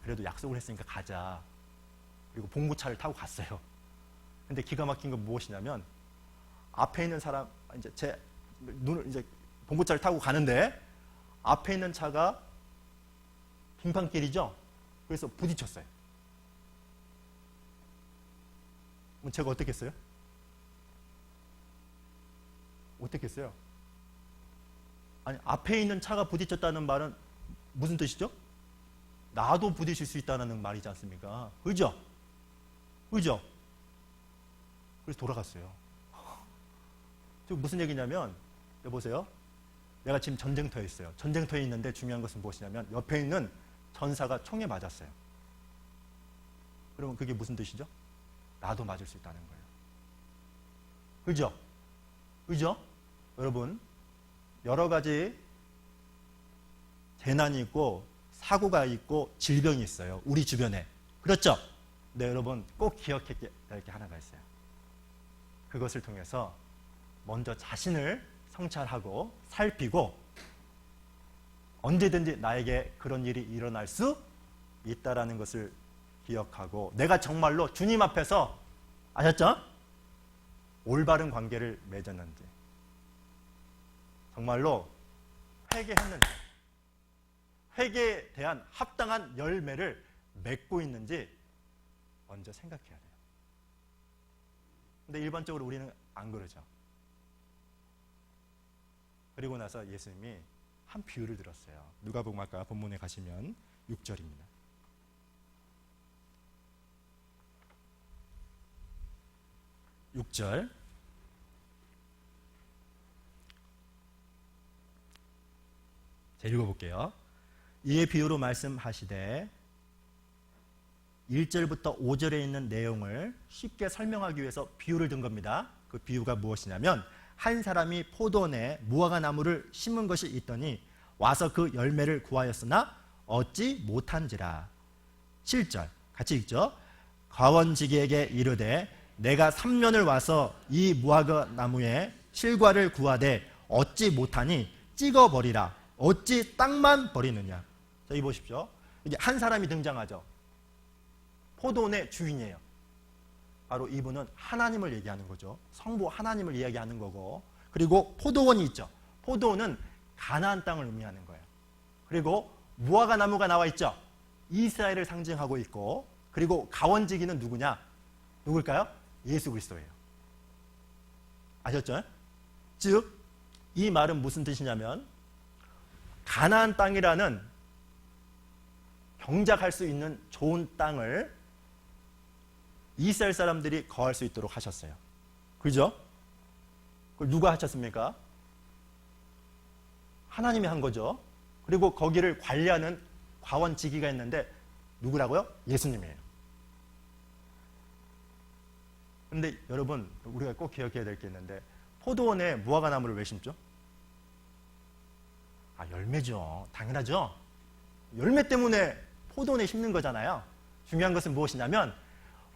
그래도 약속을 했으니까 가자. 그리고 봉고차를 타고 갔어요. 근데 기가 막힌 건 무엇이냐면 앞에 있는 사람 이제 제 눈을 이제 봉고차를 타고 가는데 앞에 있는 차가 빙판길이죠. 그래서 부딪혔어요. 그럼 제가 어떻게 했어요? 어떻게 했어요? 아니, 앞에 있는 차가 부딪혔다는 말은 무슨 뜻이죠? 나도 부딪힐 수 있다는 말이지 않습니까? 그죠? 그죠? 그래서 돌아갔어요. 지금 무슨 얘기냐면, 여보세요? 내가 지금 전쟁터에 있어요. 전쟁터에 있는데 중요한 것은 무엇이냐면 옆에 있는 전사가 총에 맞았어요. 그러면 그게 무슨 뜻이죠? 나도 맞을 수 있다는 거예요. 그죠? 그죠? 여러분, 여러 가지 재난이 있고 사고가 있고 질병이 있어요. 우리 주변에. 그렇죠? 네, 여러분 꼭 기억해야 될 게 하나가 있어요. 그것을 통해서 먼저 자신을 성찰하고 살피고 언제든지 나에게 그런 일이 일어날 수 있다라는 것을 기억하고 내가 정말로 주님 앞에서 아셨죠? 올바른 관계를 맺었는지 정말로 회개했는지 회개에 대한 합당한 열매를 맺고 있는지 먼저 생각해야 돼요. 근데 일반적으로 우리는 안 그러죠. 그리고 나서 예수님이 한 비유를 들었어요. 누가복음 아까 본문에 가시면 6절입니다. 6절 자, 읽어볼게요. 이에 비유로 말씀하시되 1절부터 5절에 있는 내용을 쉽게 설명하기 위해서 비유를 든 겁니다. 그 비유가 무엇이냐면 한 사람이 포도원에 무화과 나무를 심은 것이 있더니 와서 그 열매를 구하였으나 얻지 못한지라. 7절 같이 읽죠. 과원지기에게 이르되 내가 3년을 와서 이 무화과 나무에 실과를 구하되 얻지 못하니 찍어버리라. 어찌 땅만 버리느냐. 자, 이 보십시오. 이게 한 사람이 등장하죠. 포도원의 주인이에요. 바로 이분은 하나님을 얘기하는 거죠. 성부 하나님을 이야기하는 거고, 그리고 포도원이 있죠. 포도원은 가나안 땅을 의미하는 거예요. 그리고 무화과 나무가 나와 있죠. 이스라엘을 상징하고 있고, 그리고 가원지기는 누구냐? 누굴까요? 예수 그리스도예요. 아셨죠? 즉, 이 말은 무슨 뜻이냐면 가나안 땅이라는 경작할 수 있는 좋은 땅을 이스라엘 사람들이 거할 수 있도록 하셨어요. 그죠? 그걸 누가 하셨습니까? 하나님이 한 거죠. 그리고 거기를 관리하는 과원지기가 있는데 누구라고요? 예수님이에요. 그런데 여러분 우리가 꼭 기억해야 될 게 있는데 포도원에 무화과 나무를 왜 심죠? 열매죠. 당연하죠. 열매 때문에 포도원에 심는 거잖아요. 중요한 것은 무엇이냐면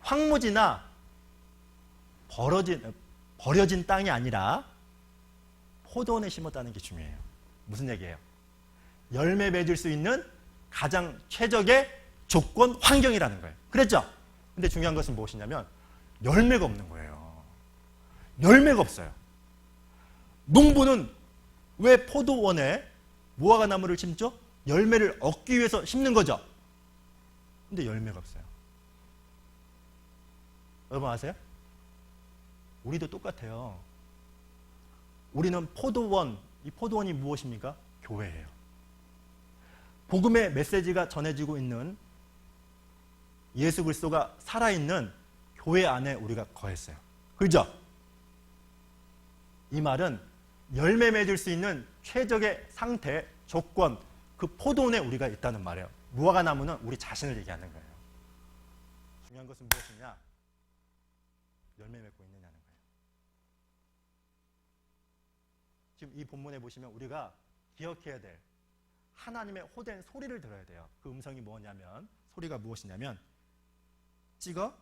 황무지나 버려진 땅이 아니라 포도원에 심었다는 게 중요해요. 무슨 얘기예요? 열매 맺을 수 있는 가장 최적의 조건, 환경이라는 거예요. 그랬죠? 근데 중요한 것은 무엇이냐면 열매가 없는 거예요. 열매가 없어요. 농부는 왜 포도원에 무화과 나무를 심죠? 열매를 얻기 위해서 심는 거죠. 근데 열매가 없어요. 여러분 아세요? 우리도 똑같아요. 우리는 포도원, 이 포도원이 무엇입니까? 교회예요. 복음의 메시지가 전해지고 있는 예수 그리스도가 살아있는 교회 안에 우리가 거했어요. 그죠? 이 말은 열매 맺을 수 있는 최적의 상태, 조건, 그 포도원에 우리가 있다는 말이에요. 무화과 나무는 우리 자신을 얘기하는 거예요. 중요한 것은 무엇이냐? 열매 맺고 있느냐는 거예요. 지금 이 본문에 보시면 우리가 기억해야 될 하나님의 호된 소리를 들어야 돼요. 그 음성이 뭐냐면 소리가 무엇이냐면 찍어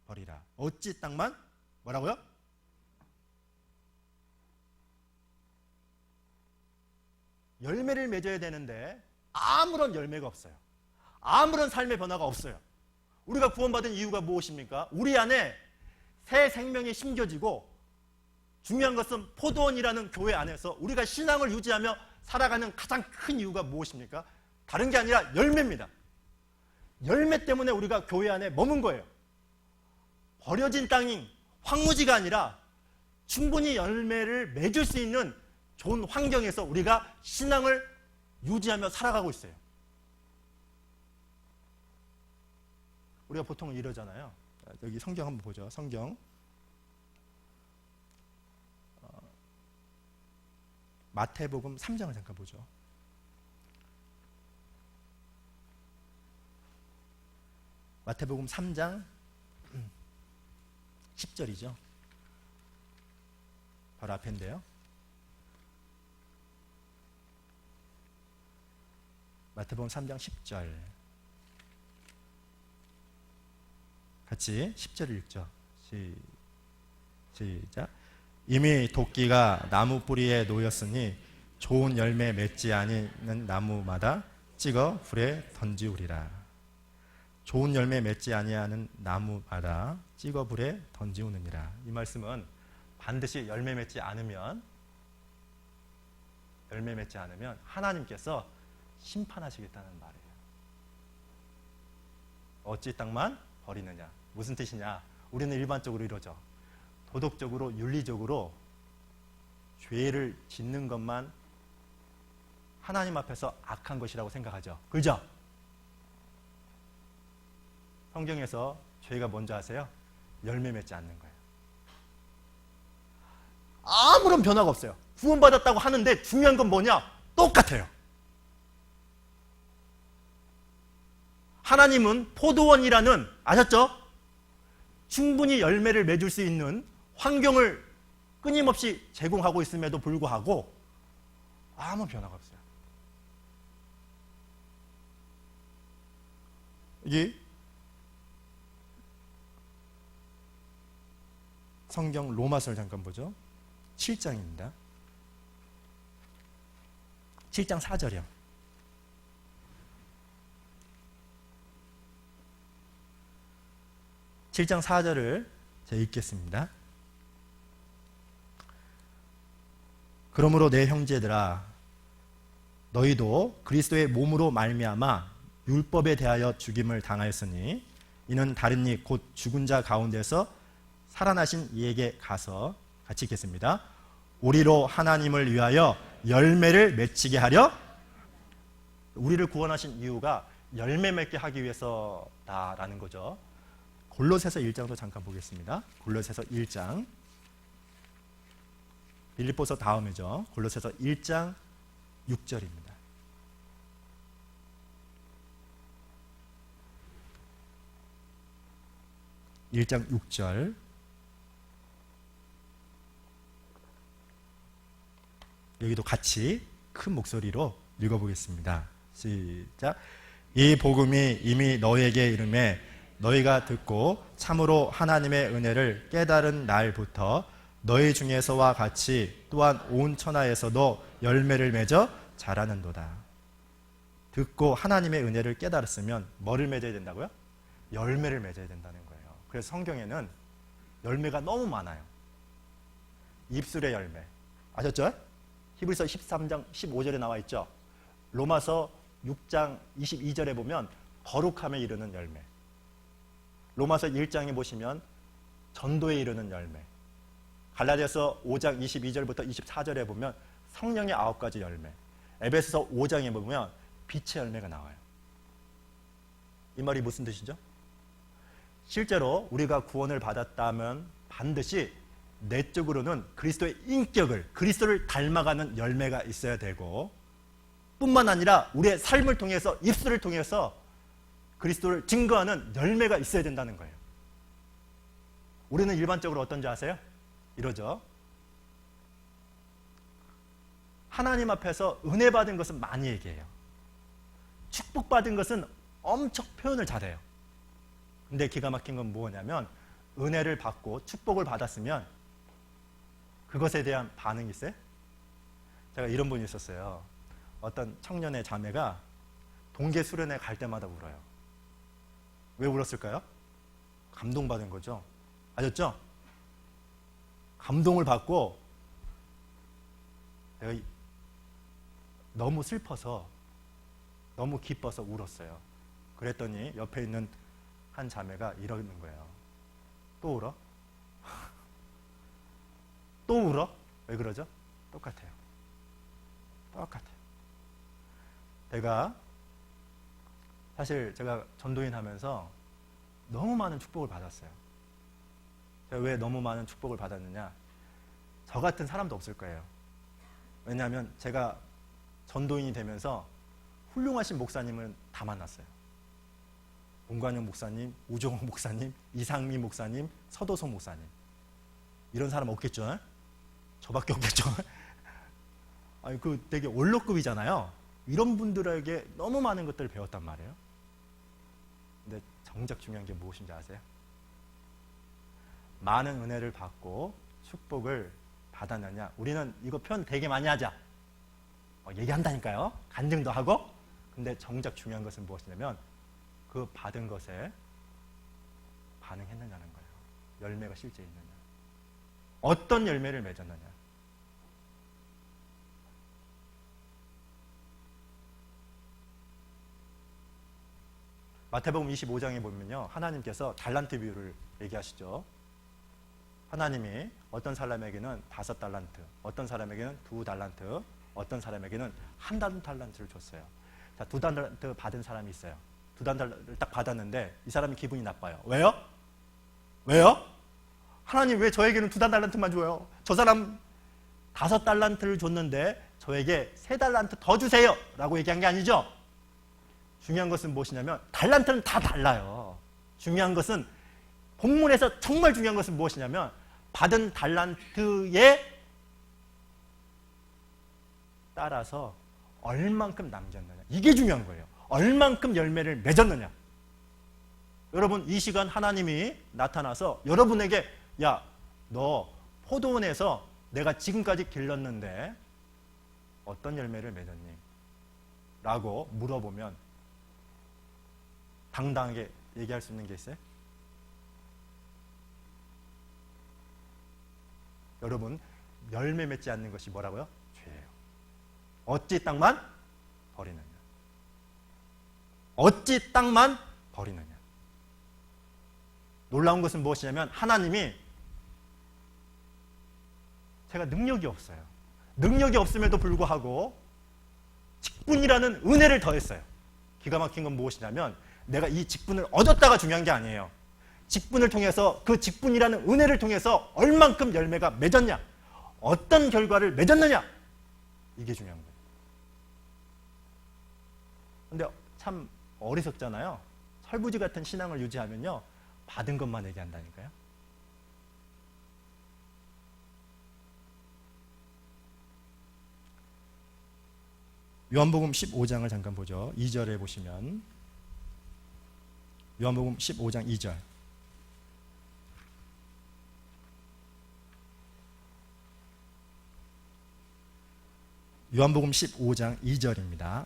버리라. 어찌 땅만 뭐라고요? 열매를 맺어야 되는데 아무런 열매가 없어요. 아무런 삶의 변화가 없어요. 우리가 구원받은 이유가 무엇입니까? 우리 안에 새 생명이 심겨지고 중요한 것은 포도원이라는 교회 안에서 우리가 신앙을 유지하며 살아가는 가장 큰 이유가 무엇입니까? 다른 게 아니라 열매입니다. 열매 때문에 우리가 교회 안에 머문 거예요. 버려진 땅이 황무지가 아니라 충분히 열매를 맺을 수 있는 좋은 환경에서 우리가 신앙을 유지하며 살아가고 있어요. 우리가 보통 이러잖아요. 여기 성경 한번 보죠. 성경 마태복음 3장을 잠깐 보죠. 마태복음 3장 10절이죠. 바로 앞인데요. 마태복음 3장 10절. 같이 10절을 읽죠. 시작. 이미 도끼가 나무 뿌리에 놓였으니 좋은 열매 맺지 아니는 나무마다 찍어 불에 던지우리라. 좋은 열매 맺지 아니하는 나무마다 찍어 불에 던지우느니라. 이 말씀은 반드시 열매 맺지 않으면 하나님께서 심판하시겠다는 말이에요. 어찌 땅만 버리느냐. 무슨 뜻이냐? 우리는 일반적으로 이러죠. 도덕적으로, 윤리적으로 죄를 짓는 것만 하나님 앞에서 악한 것이라고 생각하죠. 그죠? 성경에서 죄가 뭔지 아세요? 열매 맺지 않는 거예요. 아무런 변화가 없어요. 구원받았다고 하는데 중요한 건 뭐냐? 똑같아요. 하나님은 포도원이라는, 아셨죠? 충분히 열매를 맺을 수 있는 환경을 끊임없이 제공하고 있음에도 불구하고 아무 변화가 없어요. 여기 성경 로마서를 잠깐 보죠. 7장입니다. 7장 4절이요. (7장 4절을) 제가 읽겠습니다. 그러므로 내 형제들아, 너희도 그리스도의 몸으로 말미암아 율법에 대하여 죽임을 당하였으니 이는 다른 이 곧 죽은 자 가운데서 살아나신 이에게 가서, 같이 읽겠습니다. 우리로 하나님을 위하여 열매를 맺히게 하려. 우리를 구원하신 이유가 열매 맺게 하기 위해서다라는 거죠. 골로새서 1장도 잠깐 보겠습니다. 골로새서 1장, 빌립보서 다음이죠. 골로새서 1장 6절입니다. (1장 6절) 여기도 같이 큰 목소리로 읽어보겠습니다. 시작. 이 복음이 이미 너희에게 이르매 너희가 듣고 참으로 하나님의 은혜를 깨달은 날부터 너희 중에서와 같이 또한 온 천하에서도 열매를 맺어 자라는도다. 듣고 하나님의 은혜를 깨달았으면 뭐를 맺어야 된다고요? 열매를 맺어야 된다는 거예요. 그래서 성경에는 열매가 너무 많아요. 입술의 열매, 아셨죠? 히브리서 13장 15절에 나와 있죠. 로마서 6장 22절에 보면 거룩함에 이르는 열매, 로마서 1장에 보시면 전도에 이르는 열매, 갈라디아서 5장 22절부터 24절에 보면 성령의 9가지 열매, 에베소서 5장에 보면 빛의 열매가 나와요. 이 말이 무슨 뜻이죠? 실제로 우리가 구원을 받았다면 반드시 내적으로는 그리스도의 인격을, 그리스도를 닮아가는 열매가 있어야 되고, 뿐만 아니라 우리의 삶을 통해서, 입술을 통해서 그리스도를 증거하는 열매가 있어야 된다는 거예요. 우리는 일반적으로 어떤지 아세요? 이러죠. 하나님 앞에서 은혜 받은 것은 많이 얘기해요. 축복받은 것은 엄청 표현을 잘해요. 근데 기가 막힌 건 뭐냐면, 은혜를 받고 축복을 받았으면 그것에 대한 반응이 있어요? 제가 이런 분이 있었어요. 어떤 청년의 자매가 동계 수련회 갈 때마다 울어요. 왜 울었을까요? 감동받은 거죠. 아셨죠? 감동을 받고 내가 너무 슬퍼서 너무 기뻐서 울었어요. 그랬더니 옆에 있는 한 자매가 이러는 거예요. 또 울어? 또 울어? 왜 그러죠? 똑같아요. 똑같아요. 사실 제가 전도인 하면서 너무 많은 축복을 받았어요. 제가 왜 너무 많은 축복을 받았느냐? 저 같은 사람도 없을 거예요. 왜냐하면 제가 전도인이 되면서 훌륭하신 목사님을 다 만났어요. 봉관영 목사님, 우종옥 목사님, 이상미 목사님, 서도성 목사님. 이런 사람 없겠죠? 저밖에 없겠죠? 아니, 되게 원로급이잖아요. 이런 분들에게 너무 많은 것들을 배웠단 말이에요. 근데 정작 중요한 게 무엇인지 아세요? 많은 은혜를 받고 축복을 받았느냐? 우리는 이거 표현 되게 많이 하자. 얘기한다니까요. 간증도 하고. 근데 정작 중요한 것은 무엇이냐면 그 받은 것에 반응했느냐는 거예요. 열매가 실제 있느냐. 어떤 열매를 맺었느냐. 마태복음 25장에 보면요, 하나님께서 달란트 비유를 얘기하시죠. 하나님이 어떤 사람에게는 5달란트, 어떤 사람에게는 2달란트, 어떤 사람에게는 1달란트를 줬어요. 자, 2달란트 받은 사람이 있어요. 2달란트를 딱 받았는데 이 사람이 기분이 나빠요. 왜요? 왜요? 하나님 왜 저에게는 2달란트만 줘요? 저 사람 5달란트를 줬는데 저에게 3달란트 더 주세요 라고 얘기한 게 아니죠. 중요한 것은 무엇이냐면 달란트는 다 달라요. 중요한 것은 본문에서 정말 중요한 것은 무엇이냐면 받은 달란트에 따라서 얼만큼 남겼느냐. 이게 중요한 거예요. 얼만큼 열매를 맺었느냐. 여러분, 이 시간 하나님이 나타나서 여러분에게 야, 너 포도원에서 내가 지금까지 길렀는데 어떤 열매를 맺었니? 라고 물어보면 당당하게 얘기할 수 있는 게 있어요? 여러분, 열매 맺지 않는 것이 뭐라고요? 죄예요. 어찌 땅만 버리느냐. 어찌 땅만 버리느냐. 놀라운 것은 무엇이냐면 하나님이 제가 능력이 없어요. 능력이 없음에도 불구하고 직분이라는 은혜를 더했어요. 기가 막힌 건 무엇이냐면 내가 이 직분을 얻었다가 중요한 게 아니에요. 직분을 통해서 그 직분이라는 은혜를 통해서 얼만큼 열매가 맺었냐, 어떤 결과를 맺었느냐, 이게 중요한 거예요. 근데 참 어리석잖아요. 철부지 같은 신앙을 유지하면요, 받은 것만 얘기한다니까요. 요한복음 15장을 잠깐 보죠. 2절에 보시면 요한복음 15장 2절. 요한복음 15장 2절입니다.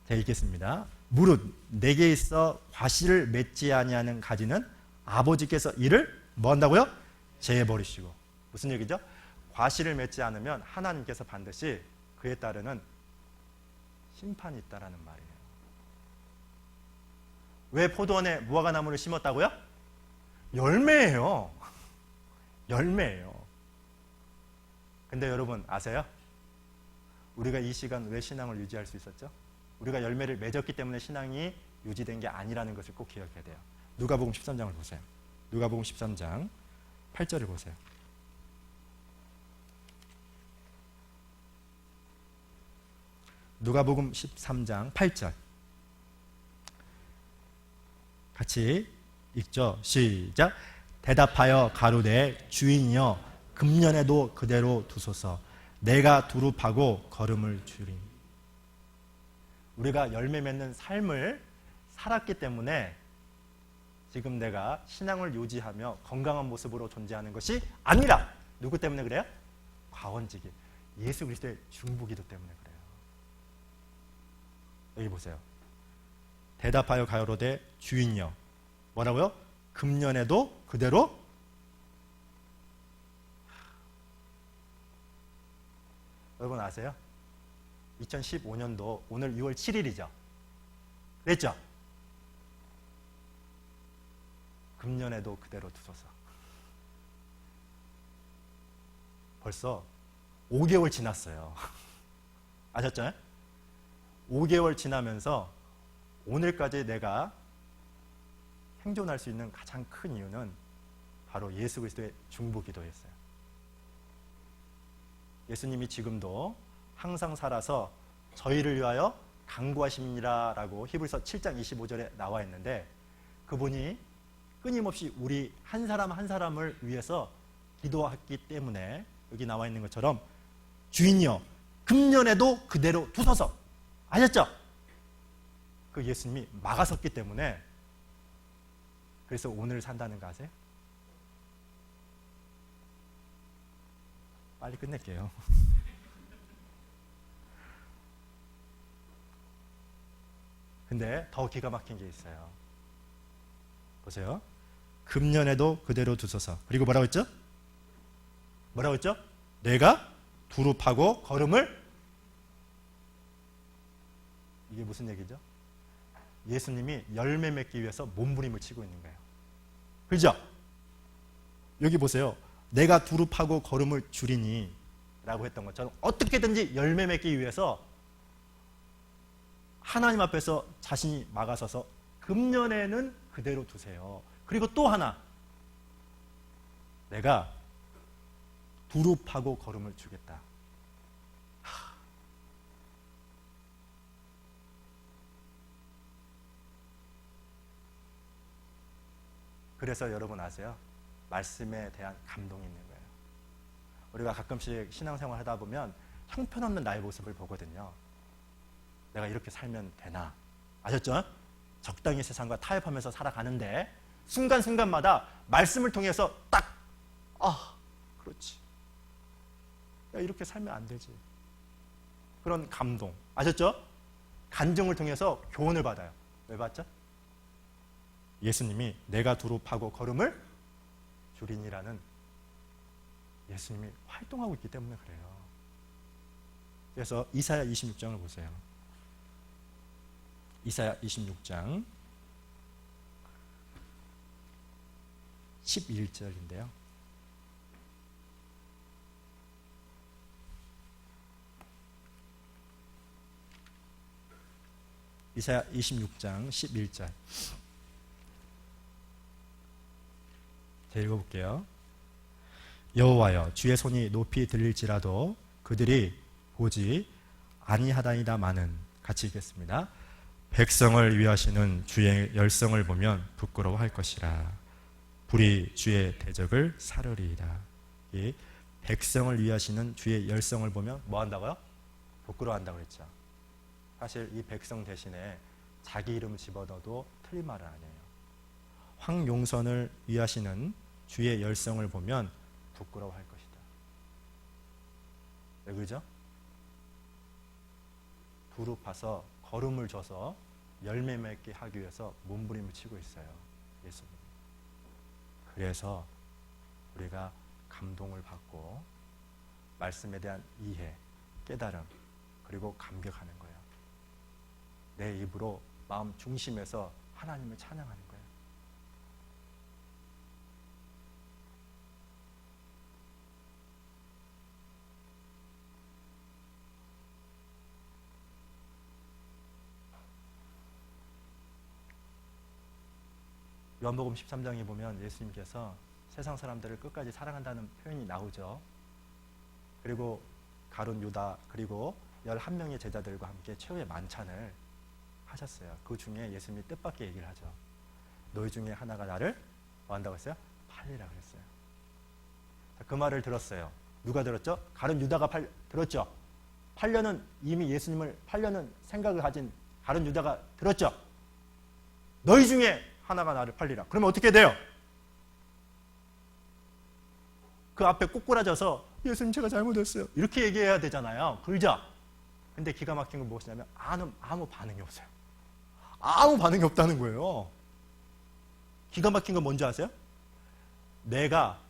자, 읽겠습니다. 무릇 내게 있어 과실을 맺지 아니하는 가지는 아버지께서 이를 뭐 한다고요? 제해버리시고. 무슨 얘기죠? 과실을 맺지 않으면 하나님께서 반드시 그에 따르는 심판이 있다라는 말이에요. 왜 포도원에 무화과나무를 심었다고요? 열매예요. 열매예요. 근데 여러분 아세요? 우리가 이 시간 왜 신앙을 유지할 수 있었죠? 우리가 열매를 맺었기 때문에 신앙이 유지된 게 아니라는 것을 꼭 기억해야 돼요. 누가복음 13장을 보세요. 누가복음 13장 8절을 보세요. 누가복음 13장 8절 같이 읽죠. 시작. 대답하여 가로되 주인이여 금년에도 그대로 두소서. 내가 두릅하고 걸음을 주리. 우리가 열매 맺는 삶을 살았기 때문에 지금 내가 신앙을 유지하며 건강한 모습으로 존재하는 것이 아니라 누구 때문에 그래요? 과원직이 예수 그리스도의 중보기도 때문에 그래요. 여기 보세요. 대답하여 가로되 주인이여. 뭐라고요? 금년에도 그대로. 여러분 아세요? 2015년도 오늘 6월 7일이죠. 그랬죠? 금년에도 그대로 두소서. 벌써 5개월 지났어요. 아셨죠? 5개월 지나면서 오늘까지 내가 생존할 수 있는 가장 큰 이유는 바로 예수 그리스도의 중보기도였어요. 예수님이 지금도 항상 살아서 저희를 위하여 간구하십니다라고 히브리서 7장 25절에 나와 있는데, 그분이 끊임없이 우리 한 사람 한 사람을 위해서 기도했기 때문에 여기 나와 있는 것처럼 주인이여 금년에도 그대로 두소서. 아셨죠? 그 예수님이 막아섰기 때문에 그래서 오늘 산다는 거 아세요? 빨리 끝낼게요. 근데 더 기가 막힌 게 있어요. 보세요. 금년에도 그대로 두소서. 그리고 뭐라고 했죠? 뭐라고 했죠? 내가 두릅하고 걸음을. 이게 무슨 얘기죠? 예수님이 열매 맺기 위해서 몸부림을 치고 있는 거예요. 그죠? 여기 보세요. 내가 두릅하고 걸음을 줄이니 라고 했던 것처럼 어떻게든지 열매 맺기 위해서 하나님 앞에서 자신이 막아서서 금년에는 그대로 두세요. 그리고 또 하나, 내가 두릅하고 걸음을 주겠다. 그래서 여러분 아세요? 말씀에 대한 감동이 있는 거예요. 우리가 가끔씩 신앙생활 하다 보면 형편없는 나의 모습을 보거든요. 내가 이렇게 살면 되나? 아셨죠? 적당히 세상과 타협하면서 살아가는데 순간순간마다 말씀을 통해서 딱 그렇지. 야, 이렇게 살면 안 되지. 그런 감동. 아셨죠? 간증을 통해서 교훈을 받아요. 왜 받죠? 예수님이 내가 두릅하고 걸음을 줄이니라는 예수님이 활동하고 있기 때문에 그래요. 그래서 이사야 26장을 보세요. 이사야 26장 11절인데요. 이사야 26장 11절. 자, 읽어볼게요. 여호와여 주의 손이 높이 들릴지라도 그들이 보지 아니하다니다마는. 같이 읽겠습니다. 백성을 위하시는 주의 열성을 보면 부끄러워할 것이라. 불이 주의 대적을 사르리이다. 이 백성을 위하시는 주의 열성을 보면 뭐 한다고요? 부끄러워한다고 그랬죠. 사실 이 백성 대신에 자기 이름 집어넣어도 틀린 말은 아니에요. 황용선을 위하시는 주의 열성을 보면 부끄러워할 것이다. 왜 그러죠? 두릅파서 걸음을 줘서 열매 맺게 하기 위해서 몸부림을 치고 있어요. 예수님. 그래서 우리가 감동을 받고 말씀에 대한 이해, 깨달음, 그리고 감격하는 거예요. 내 입으로 마음 중심에서 하나님을 찬양하는 거예요. 요한복음 13장에 보면 예수님께서 세상 사람들을 끝까지 사랑한다는 표현이 나오죠. 그리고 가룟 유다 그리고 11명의 제자들과 함께 최후의 만찬을 하셨어요. 그 중에 예수님이 뜻밖의 얘기를 하죠. 너희 중에 하나가 나를 뭐 한다고 했어요? 팔리라 그랬어요. 그 말을 들었어요. 누가 들었죠? 가룟 유다가 들었죠. 이미 예수님을 팔려는 생각을 가진 가룟 유다가 들었죠. 너희 중에 하나가 나를 팔리라. 그러면 어떻게 돼요? 그 앞에 꼬꾸라져서 예수님 제가 잘못했어요. 이렇게 얘기해야 되잖아요. 그죠? 근데 기가 막힌 건 무엇이냐면 아무 반응이 없어요. 아무 반응이 없다는 거예요. 기가 막힌 건 뭔지 아세요? 내가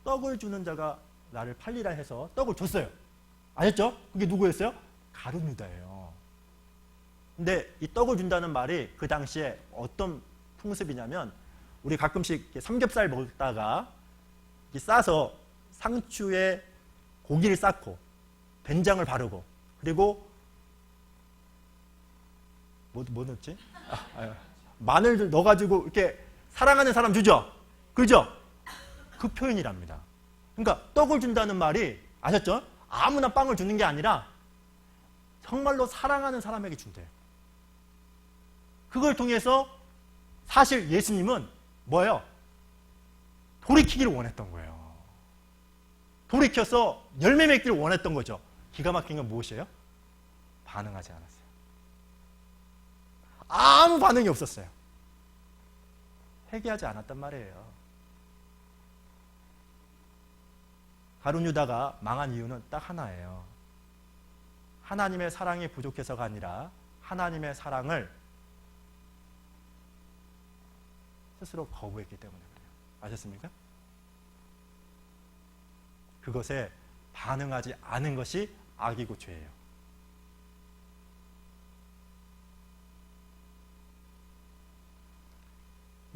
떡을 주는 자가 나를 팔리라 해서 떡을 줬어요. 아셨죠? 그게 누구였어요? 가룟 유다예요. 근데 이 떡을 준다는 말이 그 당시에 어떤 풍습이냐면, 우리 가끔씩 삼겹살 먹다가 싸서 상추에 고기를 쌓고 된장을 바르고, 그리고 뭐 넣었지? 마늘 넣어가지고 이렇게 사랑하는 사람 주죠? 그죠? 그 표현이랍니다. 그러니까 떡을 준다는 말이, 아셨죠? 아무나 빵을 주는 게 아니라 정말로 사랑하는 사람에게 준대요. 그걸 통해서 사실 예수님은 뭐예요? 돌이키기를 원했던 거예요. 돌이켜서 열매 맺기를 원했던 거죠. 기가 막힌 건 무엇이에요? 반응하지 않았어요. 아무 반응이 없었어요. 회개하지 않았단 말이에요. 가룟 유다가 망한 이유는 딱 하나예요. 하나님의 사랑이 부족해서가 아니라 하나님의 사랑을 스스로 거부했기 때문에 그래요. 아셨습니까? 그것에 반응하지 않은 것이 악이고 죄예요.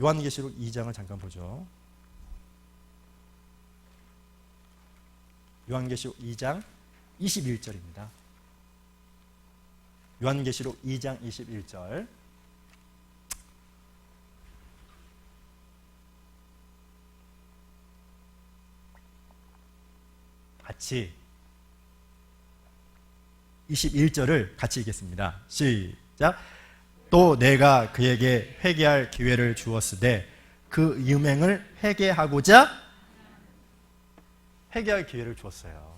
요한계시록 2장을 잠깐 보죠. 요한계시록 2장 21절입니다. 요한계시록 2장 21절. 같이 21절을 같이 읽겠습니다. 시작. 또 내가 그에게 회개할 기회를 주었으되 그 유명을 회개하고자 회개할 기회를 주었어요.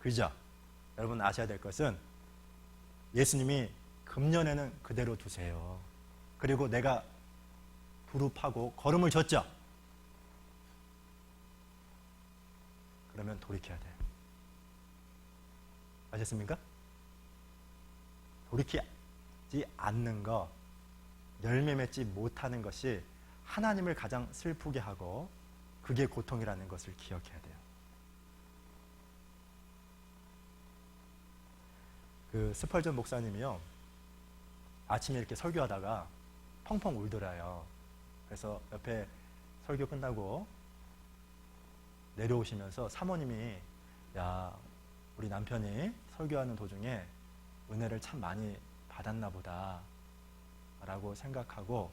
그죠? 여러분 아셔야 될 것은 예수님이 금년에는 그대로 두세요. 그리고 내가 두릅하고 걸음을 졌죠? 그러면 돌이켜야 돼요. 아셨습니까? 돌이키지 않는 거, 열매 맺지 못하는 것이 하나님을 가장 슬프게 하고 그게 고통이라는 것을 기억해야 돼요. 그 스펄전 목사님이요, 아침에 이렇게 설교하다가 펑펑 울더라요. 그래서 옆에 설교 끝나고 내려오시면서 사모님이, 야, 우리 남편이 설교하는 도중에 은혜를 참 많이 받았나 보다 라고 생각하고,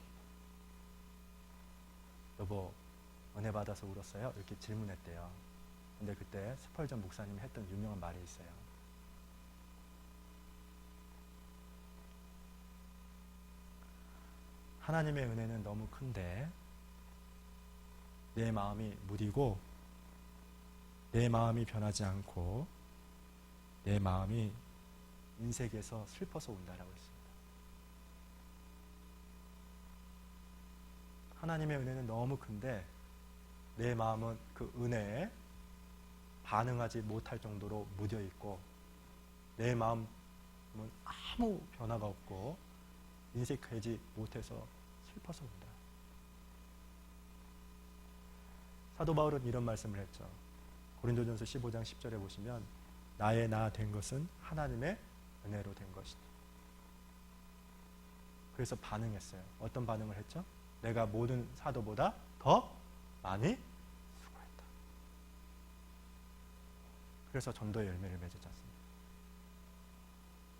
여보 은혜 받아서 울었어요? 이렇게 질문했대요. 근데 그때 스펄전 목사님이 했던 유명한 말이 있어요. 하나님의 은혜는 너무 큰데 내 마음이 무디고 내 마음이 변하지 않고 내 마음이 인색에서 슬퍼서 운다라고 했습니다. 하나님의 은혜는 너무 큰데 내 마음은 그 은혜에 반응하지 못할 정도로 무뎌 있고 내 마음은 아무 변화가 없고 인색하지 못해서 슬퍼서 운다. 사도 바울은 이런 말씀을 했죠. 고린도전서 15장 10절에 보시면 나의 나 된 것은 하나님의 은혜로 된 것이다. 그래서 반응했어요. 어떤 반응을 했죠? 내가 모든 사도보다 더 많이 수고했다. 그래서 전도의 열매를 맺었지 않습니까?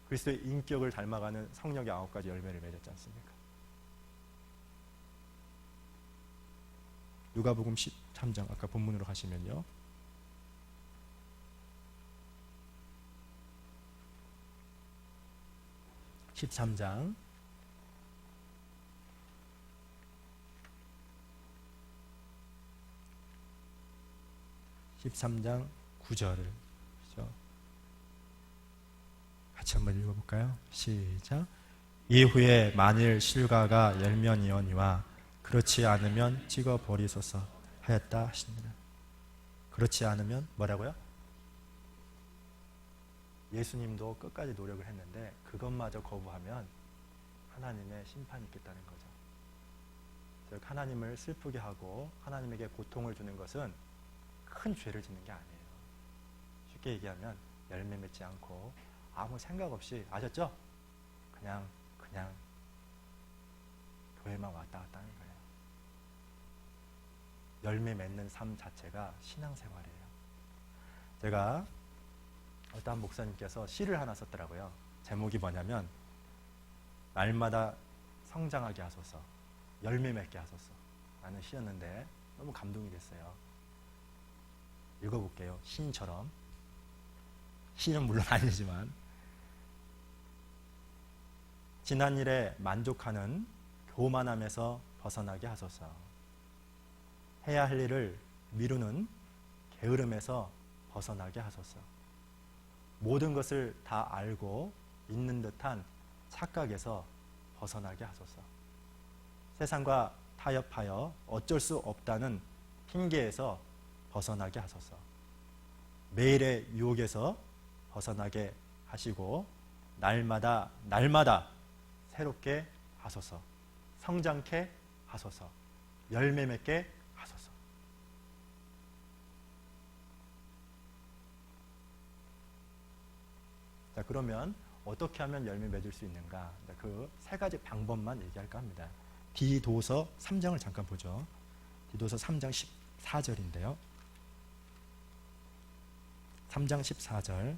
그리스도의 인격을 닮아가는 성령의 9가지 열매를 맺었지 않습니까? 누가복음 13장 아까 본문으로 가시면요. (13장) 13장 9절을 그렇죠? 같이 한번 읽어볼까요? 시작. 이후에 만일 실과가 열면이오니와 그렇지 않으면 찍어버리소서 하였다 하시니라. 그렇지 않으면 뭐라고요? 예수님도 끝까지 노력을 했는데 그것마저 거부하면 하나님의 심판이 있겠다는 거죠. 즉 하나님을 슬프게 하고 하나님에게 고통을 주는 것은 큰 죄를 짓는 게 아니에요. 쉽게 얘기하면 열매 맺지 않고 아무 생각 없이, 아셨죠? 그냥 교회만 왔다 갔다 하는 거예요. 열매 맺는 삶 자체가 신앙생활이에요. 제가 어떤 목사님께서 시를 하나 썼더라고요. 제목이 뭐냐면 날마다 성장하게 하소서, 열매 맺게 하소서 라는 시였는데 너무 감동이 됐어요. 읽어볼게요. 시인처럼. 시는 물론 아니지만, 지난 일에 만족하는 교만함에서 벗어나게 하소서. 해야 할 일을 미루는 게으름에서 벗어나게 하소서. 모든 것을 다 알고 있는 듯한 착각에서 벗어나게 하소서. 세상과 타협하여 어쩔 수 없다는 핑계에서 벗어나게 하소서. 매일의 유혹에서 벗어나게 하시고 날마다 새롭게 하소서. 성장케 하소서. 열매 맺게 하소서. 자, 그러면 어떻게 하면 열매 맺을 수 있는가? 그 세 가지 방법만 얘기할까 합니다. 디도서 3장을 잠깐 보죠. 디도서 3장 14절인데요. 3장 14절.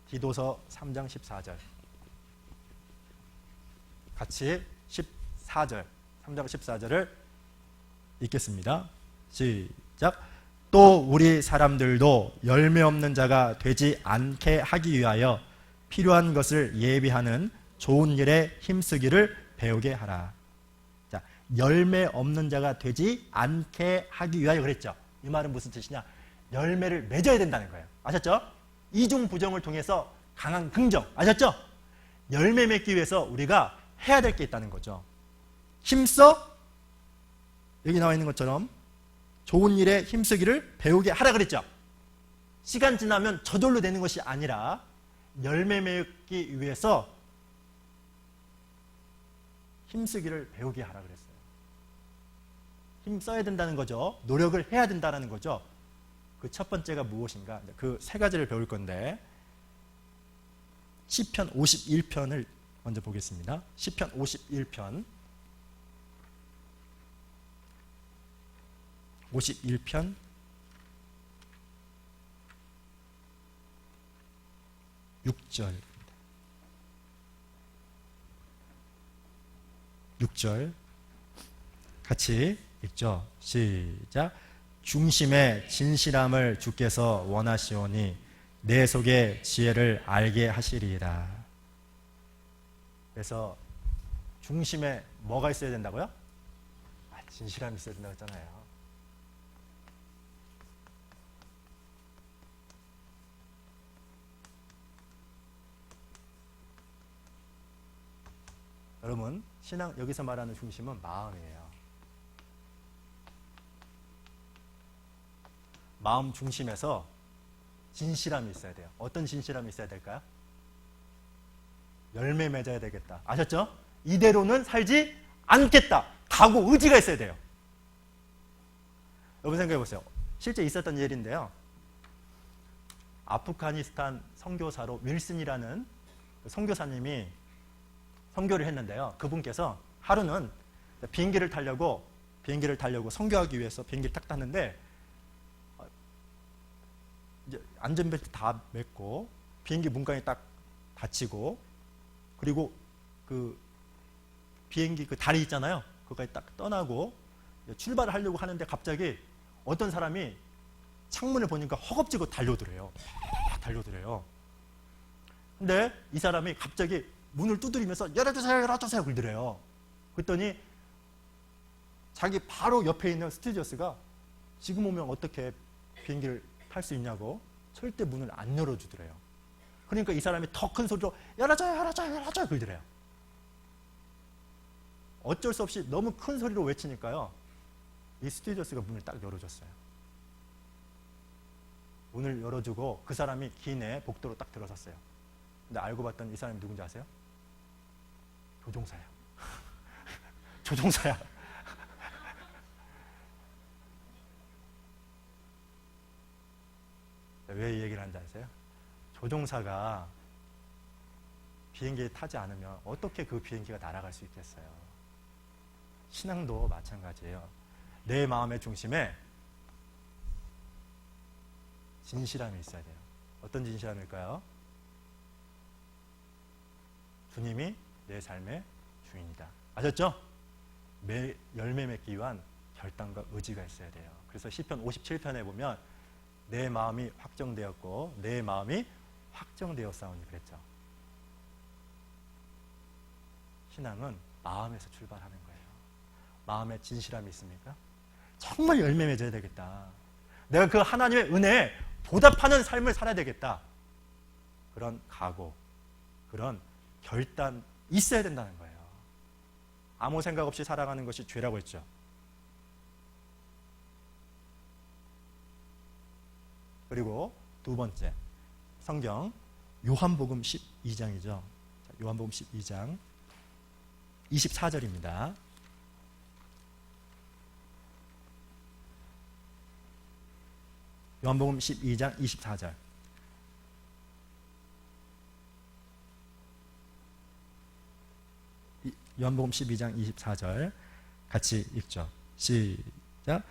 디도서 3장 14절. 같이 14절. 3장 14절을 읽겠습니다. 시작. 또 우리 사람들도 열매 없는 자가 되지 않게 하기 위하여 필요한 것을 예비하는 좋은 일에 힘쓰기를 배우게 하라. 자, 열매 없는 자가 되지 않게 하기 위하여 그랬죠. 이 말은 무슨 뜻이냐? 열매를 맺어야 된다는 거예요. 아셨죠? 이중 부정을 통해서 강한 긍정. 아셨죠? 열매 맺기 위해서 우리가 해야 될 게 있다는 거죠. 힘써, 여기 나와 있는 것처럼 좋은 일에 힘쓰기를 배우게 하라 그랬죠. 시간 지나면 저절로 되는 것이 아니라 열매 맺기 위해서 힘쓰기를 배우게 하라 그랬어요. 힘써야 된다는 거죠. 노력을 해야 된다는 거죠. 그 첫 번째가 무엇인가? 그 세 가지를 배울 건데, 시편 51편을 먼저 보겠습니다. 시편 51편 6절 6절 같이 읽죠. 시작. 중심의 진실함을 주께서 원하시오니 내 속의 지혜를 알게 하시리이다. 그래서 중심에 뭐가 있어야 된다고요? 진실함이 있어야 된다고 했잖아요. 여러분, 신앙 여기서 말하는 중심은 마음이에요. 마음 중심에서 진실함이 있어야 돼요. 어떤 진실함이 있어야 될까요? 열매 맺어야 되겠다. 아셨죠? 이대로는 살지 않겠다. 각오, 의지가 있어야 돼요. 여러분 생각해 보세요. 실제 있었던 일인데요. 아프가니스탄 선교사로 윌슨이라는 선교사님이 선교를 했는데요. 그분께서 하루는 비행기를 타려고 선교하기 위해서 비행기를 딱 탔는데, 이제 안전벨트 다 맸고 비행기 문간이 딱 닫히고, 그리고 그 비행기 그 다리 있잖아요. 그거까지 딱 떠나고 출발을 하려고 하는데 갑자기 어떤 사람이 창문을 보니까 허겁지겁 달려오더래요. 달려오더래요. 근데 이 사람이 갑자기 문을 두드리면서 열어주세요 그러더래요. 그랬더니 자기 바로 옆에 있는 스튜디오스가 지금 오면 어떻게 비행기를 탈 수 있냐고 절대 문을 안 열어주더래요. 그러니까 이 사람이 더 큰 소리로 열어줘요 그러더래요. 어쩔 수 없이 너무 큰 소리로 외치니까요, 이 스튜디오스가 문을 딱 열어줬어요. 문을 열어주고 그 사람이 기내 복도로 딱 들어섰어요. 근데 알고 봤더니 이 사람이 누군지 아세요? 조종사야. 조종사야. 왜 이 얘기를 하는지 아세요? 조종사가 비행기에 타지 않으면 어떻게 그 비행기가 날아갈 수 있겠어요? 신앙도 마찬가지예요. 내 마음의 중심에 진실함이 있어야 돼요. 어떤 진실함일까요? 주님이 내 삶의 주인이다. 아셨죠? 열매 맺기 위한 결단과 의지가 있어야 돼요. 그래서 시편 57편에 보면 내 마음이 확정되었고 내 마음이 확정되었사오니 그랬죠. 신앙은 마음에서 출발하는 거예요. 마음에 진실함이 있습니까? 정말 열매 맺어야 되겠다. 내가 그 하나님의 은혜에 보답하는 삶을 살아야 되겠다. 그런 각오, 그런 결단 있어야 된다는 거예요. 아무 생각 없이 살아가는 것이 죄라고 했죠. 그리고 두 번째, 성경 요한복음 12장이죠. 요한복음 12장 24절입니다. 요한복음 12장 24절. 요한복음 12장 24절 같이 읽죠. 시작.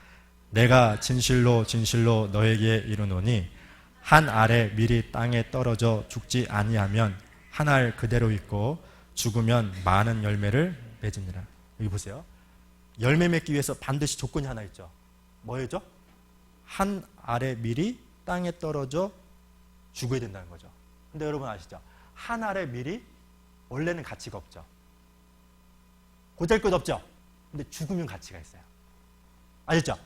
내가 진실로 진실로 너에게 이르노니 한 알에 밀이 땅에 떨어져 죽지 아니하면 한 알 그대로 있고 죽으면 많은 열매를 맺으니라. 여기 보세요. 열매 맺기 위해서 반드시 조건이 하나 있죠. 뭐였죠? 한 알의 밀이 땅에 떨어져 죽어야 된다는 거죠. 근데 여러분 아시죠? 한 알의 밀이 원래는 가치가 없죠. 보잘것없죠. 근데 죽으면 가치가 있어요. 아셨죠?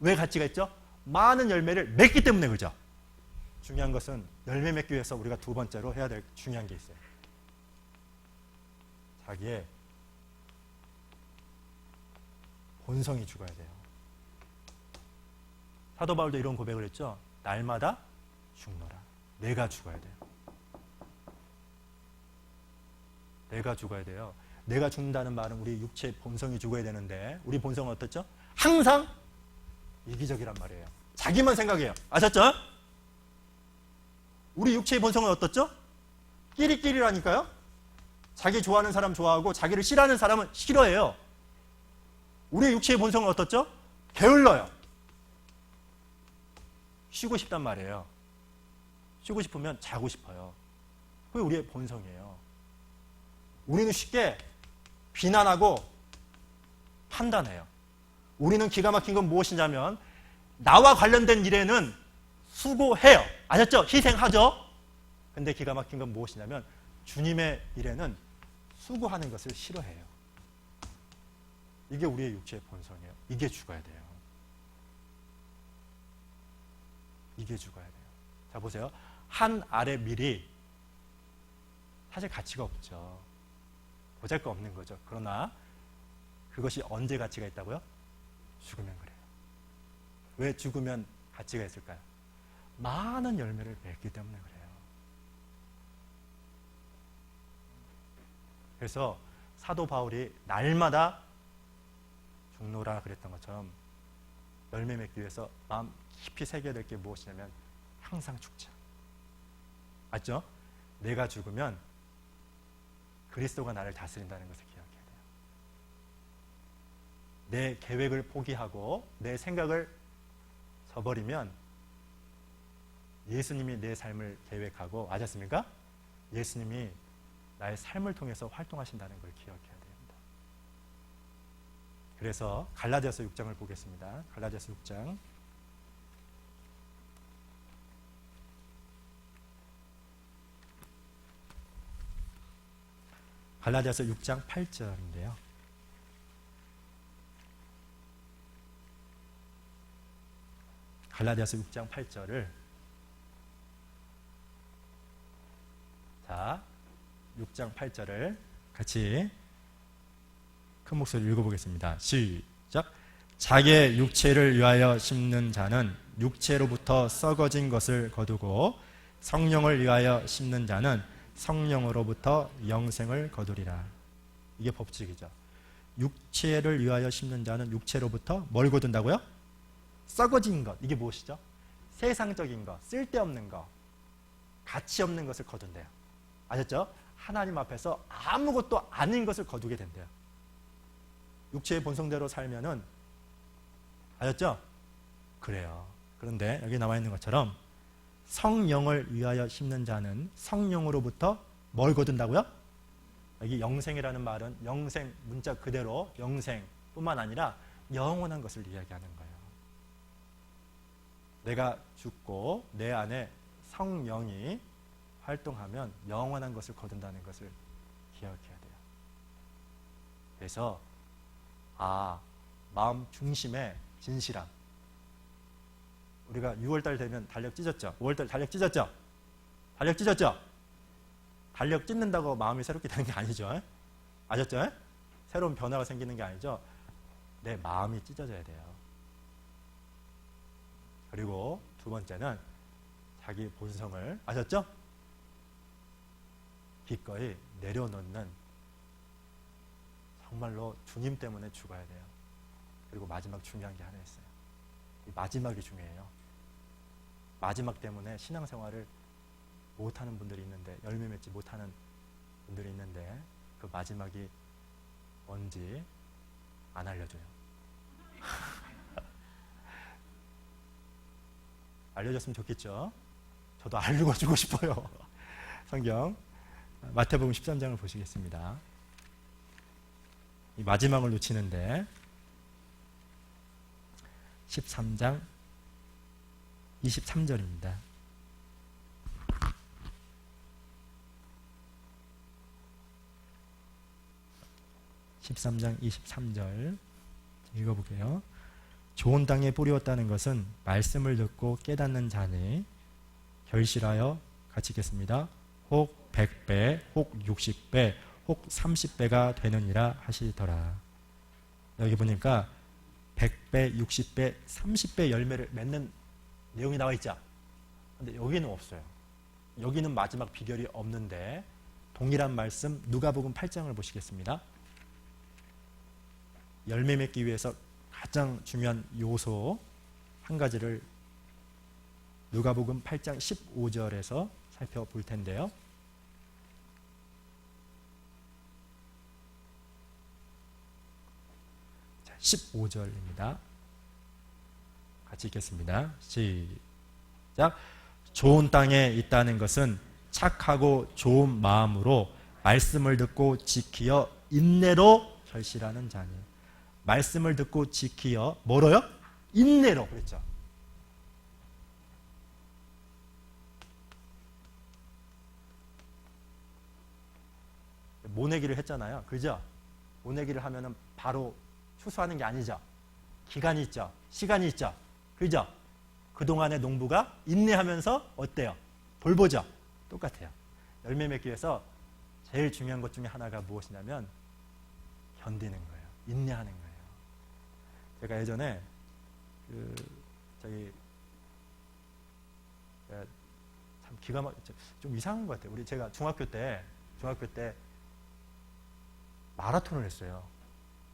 왜 가치가 있죠? 많은 열매를 맺기 때문에. 그죠? 중요한 것은 열매 맺기 위해서 우리가 두 번째로 해야 될 중요한 게 있어요. 자기의 본성이 죽어야 돼요. 사도 바울도 이런 고백을 했죠. 날마다 죽노라. 내가 죽어야 돼요. 내가 죽어야 돼요. 내가 죽는다는 말은 우리 육체의 본성이 죽어야 되는데 우리 본성은 어떻죠? 항상 이기적이란 말이에요. 자기만 생각해요. 아셨죠? 우리 육체의 본성은 어떻죠? 끼리끼리라니까요. 자기 좋아하는 사람 좋아하고 자기를 싫어하는 사람은 싫어해요. 우리 육체의 본성은 어떻죠? 게을러요. 쉬고 싶단 말이에요. 쉬고 싶으면 자고 싶어요. 그게 우리의 본성이에요. 우리는 쉽게 비난하고 판단해요. 우리는 기가 막힌 건 무엇이냐면 나와 관련된 일에는 수고해요. 아셨죠? 희생하죠? 근데 기가 막힌 건 무엇이냐면 주님의 일에는 수고하는 것을 싫어해요. 이게 우리의 육체의 본성이에요. 이게 죽어야 돼요. 이게 죽어야 돼요. 자, 보세요. 한 알의 밀이 사실 가치가 없죠. 보잘것 없는 거죠. 그러나 그것이 언제 가치가 있다고요? 죽으면 그래요. 왜 죽으면 가치가 있을까요? 많은 열매를 맺기 때문에 그래요. 그래서 사도 바울이 날마다 죽노라 그랬던 것처럼 열매 맺기 위해서 마음 깊이 새겨야 될 게 무엇이냐면 항상 죽자. 맞죠? 내가 죽으면 그리스도가 나를 다스린다는 것을 기억해야 돼요. 내 계획을 포기하고 내 생각을 저버리면 예수님이 내 삶을 계획하고, 아셨습니까? 예수님이 나의 삶을 통해서 활동하신다는 걸 기억해야 됩니다. 그래서 갈라디아서 6장을 보겠습니다. 갈라디아서 6장 갈라디아서 6장 8절인데요. 갈라디아서 6장 8절을 자, 6장 8절을 같이 큰 목소리로 읽어보겠습니다. 시작. 자기의 육체를 위하여 심는 자는 육체로부터 썩어진 것을 거두고 성령을 위하여 심는 자는 성령으로부터 영생을 거두리라. 이게 법칙이죠. 육체를 위하여 심는 자는 육체로부터 뭘 거둔다고요? 썩어진 것. 이게 무엇이죠? 세상적인 것, 쓸데없는 것, 가치 없는 것을 거둔대요. 아셨죠? 하나님 앞에서 아무것도 아닌 것을 거두게 된대요. 육체의 본성대로 살면은, 아셨죠? 그래요. 그런데 여기 나와 있는 것처럼 성령을 위하여 심는 자는 성령으로부터 뭘 거둔다고요? 여기 영생이라는 말은 영생, 문자 그대로 영생뿐만 아니라 영원한 것을 이야기하는 거예요. 내가 죽고 내 안에 성령이 활동하면 영원한 것을 거둔다는 것을 기억해야 돼요. 그래서 마음 중심의 진실함. 우리가 6월달 되면 달력 찢었죠? 5월달 달력 찢었죠? 달력 찢었죠? 달력 찢는다고 마음이 새롭게 되는 게 아니죠. 아셨죠? 새로운 변화가 생기는 게 아니죠. 내 마음이 찢어져야 돼요. 그리고 두 번째는 자기 본성을, 아셨죠? 기꺼이 내려놓는, 정말로 주님 때문에 죽어야 돼요. 그리고 마지막 중요한 게 하나 있어요. 이 마지막이 중요해요. 마지막 때문에 신앙생활을 못하는 분들이 있는데, 열매 맺지 못하는 분들이 있는데, 그 마지막이 뭔지 안 알려줘요. 알려줬으면 좋겠죠. 저도 알려주고 싶어요. 성경 마태복음 13장을 보시겠습니다. 이 마지막을 놓치는데 13장 23절입니다. (13장 23절) 읽어볼게요. 좋은 땅에 뿌리었다는 것은 말씀을 듣고 깨닫는 자니 결실하여, 같이 읽겠습니다. 혹 100배, 혹 60배, 혹 30배가 되느니라 하시더라. 여기 보니까 100배, 60배, 30배 열매를 맺는 내용이 나와 있죠. 근데 여기는 없어요. 여기는 마지막 비결이 없는데, 동일한 말씀 누가복음 8장을 보시겠습니다. 열매 맺기 위해서 가장 중요한 요소 한 가지를 누가복음 8장 15절에서 살펴볼 텐데요. 자, 15절입니다. 같이 읽겠습니다. 시작. 좋은 땅에 있다는 것은 착하고 좋은 마음으로 말씀을 듣고 지키어 인내로 결실하는 자니. 말씀을 듣고 지키어 뭐로요? 인내로. 그랬죠. 모내기를 했잖아요. 그죠? 모내기를 하면은 바로 추수하는 게 아니죠. 기간이 있죠. 시간이 있죠. 그죠? 그동안의 농부가 인내하면서 어때요? 돌보죠. 똑같아요. 열매 맺기 위해서 제일 중요한 것 중에 하나가 무엇이냐면 견디는 거예요. 인내하는 거예요. 제가 예전에 참 기가 좀 이상한 것 같아요. 제가 중학교 때 마라톤을 했어요.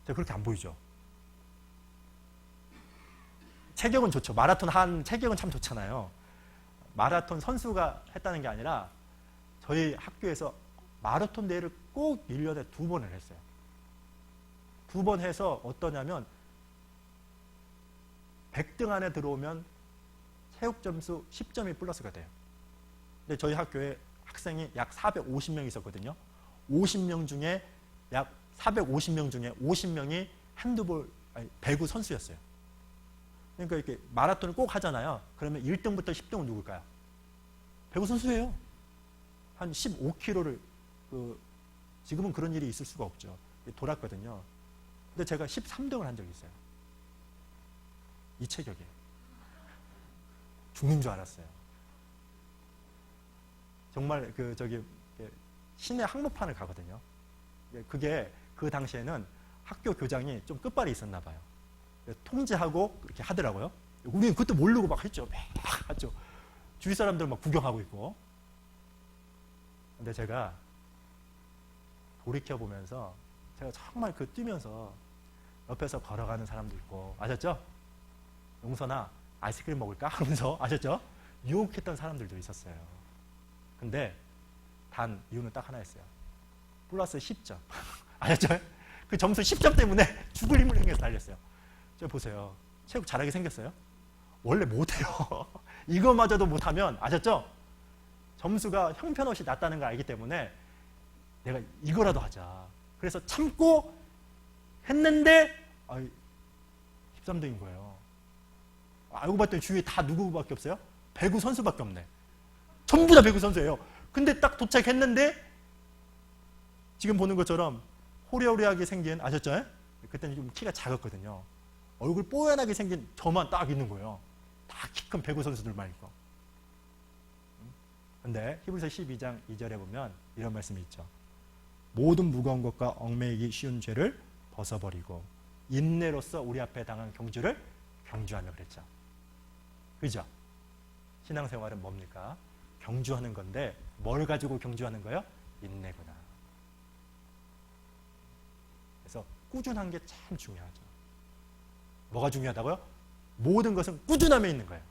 제가 그렇게 안 보이죠? 체격은 좋죠. 마라톤 한 체격은 참 좋잖아요. 마라톤 선수가 했다는 게 아니라 저희 학교에서 마라톤 대회를 꼭 1년에 2번을 했어요. 2번 해서 어떠냐면 100등 안에 들어오면 체육 점수 10점이 플러스가 돼요. 근데 저희 학교에 학생이 약 450명 있었거든요. 50명 중에 약 450명 중에 50명이 배구 선수였어요. 그러니까 이렇게 마라톤을 꼭 하잖아요. 그러면 1등부터 10등은 누굴까요? 배구 선수예요. 한 15km를 지금은 그런 일이 있을 수가 없죠. 돌았거든요. 근데 제가 13등을 한 적이 있어요. 이 체격에. 죽는 줄 알았어요. 정말 시내 항목판을 가거든요. 그게 그 당시에는 학교 교장이 좀 끝발이 있었나 봐요. 통제하고 그렇게 하더라고요. 우리는 그것도 모르고 막 했죠. 막 했죠. 주위 사람들 막 구경하고 있고. 근데 제가 돌이켜보면서 제가 정말 그 뛰면서 옆에서 걸어가는 사람도 있고, 아셨죠? 용선아, 아이스크림 먹을까? 하면서, 아셨죠? 유혹했던 사람들도 있었어요. 근데 단 이유는 딱 하나였어요. 플러스 10점. 아셨죠? 그 점수 10점 때문에 죽을 힘을 생겨서 달렸어요. 저 보세요. 체육 잘하게 생겼어요? 원래 못해요. 이거마저도 못하면, 아셨죠? 점수가 형편없이 낮다는 걸 알기 때문에 내가 이거라도 하자. 그래서 참고 했는데 13등인 거예요. 알고 봤더니 주위에 다 누구밖에 없어요? 배구 선수밖에 없네. 전부 다 배구 선수예요. 근데 딱 도착했는데 지금 보는 것처럼 호리호리하게 생긴, 아셨죠? 그때는 좀 키가 작았거든요. 얼굴 뽀얀하게 생긴 저만 딱 있는 거예요. 다 키 큰 배구 선수들만 있고. 근데 히브리서 12장 2절에 보면 이런 말씀이 있죠. 모든 무거운 것과 얽매이기 쉬운 죄를 벗어버리고 인내로서 우리 앞에 당한 경주를 경주하며 그랬죠. 그죠? 신앙생활은 뭡니까? 경주하는 건데 뭘 가지고 경주하는 거예요? 인내구나. 그래서 꾸준한 게 참 중요하죠. 뭐가 중요하다고요? 모든 것은 꾸준함에 있는 거예요.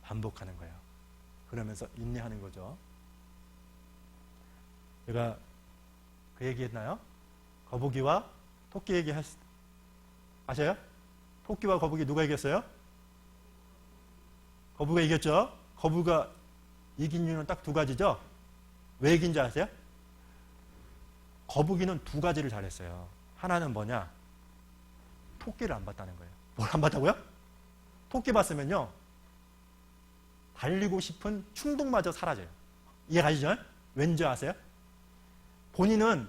반복하는 거예요. 그러면서 인내하는 거죠. 제가 그 얘기했나요? 거북이와 토끼 얘기 아셔요? 토끼와 거북이 누가 이겼어요? 거북이가 이겼죠? 거북이가 이긴 이유는 딱 두 가지죠? 왜 이긴 줄 아세요? 거북이는 두 가지를 잘했어요. 하나는 뭐냐? 토끼를 안 봤다는 거예요. 뭘 안 봤다고요? 토끼 봤으면요, 달리고 싶은 충동마저 사라져요. 이해가시죠? 왠지 아세요? 본인은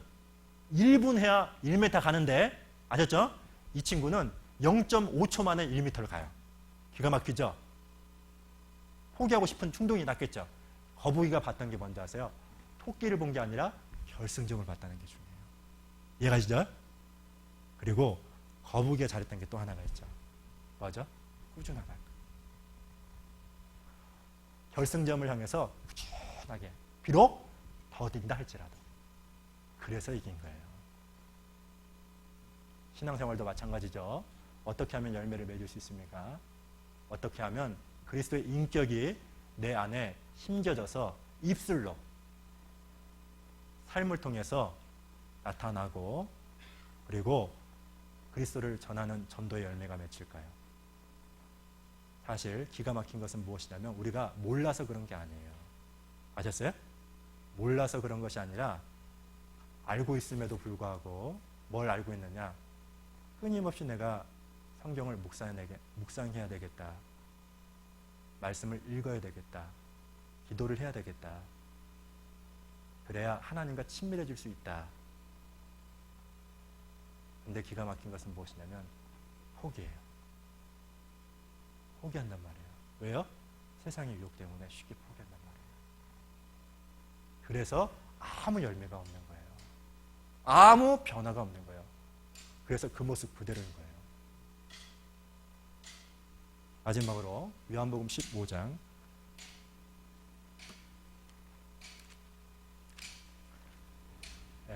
1분 해야 1m 가는데, 아셨죠? 이 친구는 0.5초 만에 1m를 가요. 기가 막히죠? 포기하고 싶은 충동이 났겠죠? 거북이가 봤던 게 뭔지 아세요? 토끼를 본 게 아니라 결승점을 봤다는 게 중요해요. 이해가시죠? 그리고 거북이가 잘했던 게 또 하나가 있죠. 뭐죠? 꾸준하다. 결승점을 향해서 꾸준하게, 비록 더딘다 할지라도. 그래서 이긴 거예요. 신앙생활도 마찬가지죠. 어떻게 하면 열매를 맺을 수 있습니까? 어떻게 하면 그리스도의 인격이 내 안에 심겨져서 입술로, 삶을 통해서 나타나고, 그리고 그리스도를 전하는 전도의 열매가 맺힐까요? 사실 기가 막힌 것은 무엇이냐면 우리가 몰라서 그런 게 아니에요. 아셨어요? 몰라서 그런 것이 아니라 알고 있음에도 불구하고 뭘 알고 있느냐? 끊임없이 내가 성경을 묵상해야 되겠다. 말씀을 읽어야 되겠다. 기도를 해야 되겠다. 그래야 하나님과 친밀해질 수 있다. 근데 기가 막힌 것은 무엇이냐면 포기해요. 포기한단 말이에요. 왜요? 세상의 유혹 때문에 쉽게 포기한단 말이에요. 그래서 아무 열매가 없는 거예요. 아무 변화가 없는 거예요. 그래서 그 모습 그대로인 거예요. 마지막으로 요한복음 15장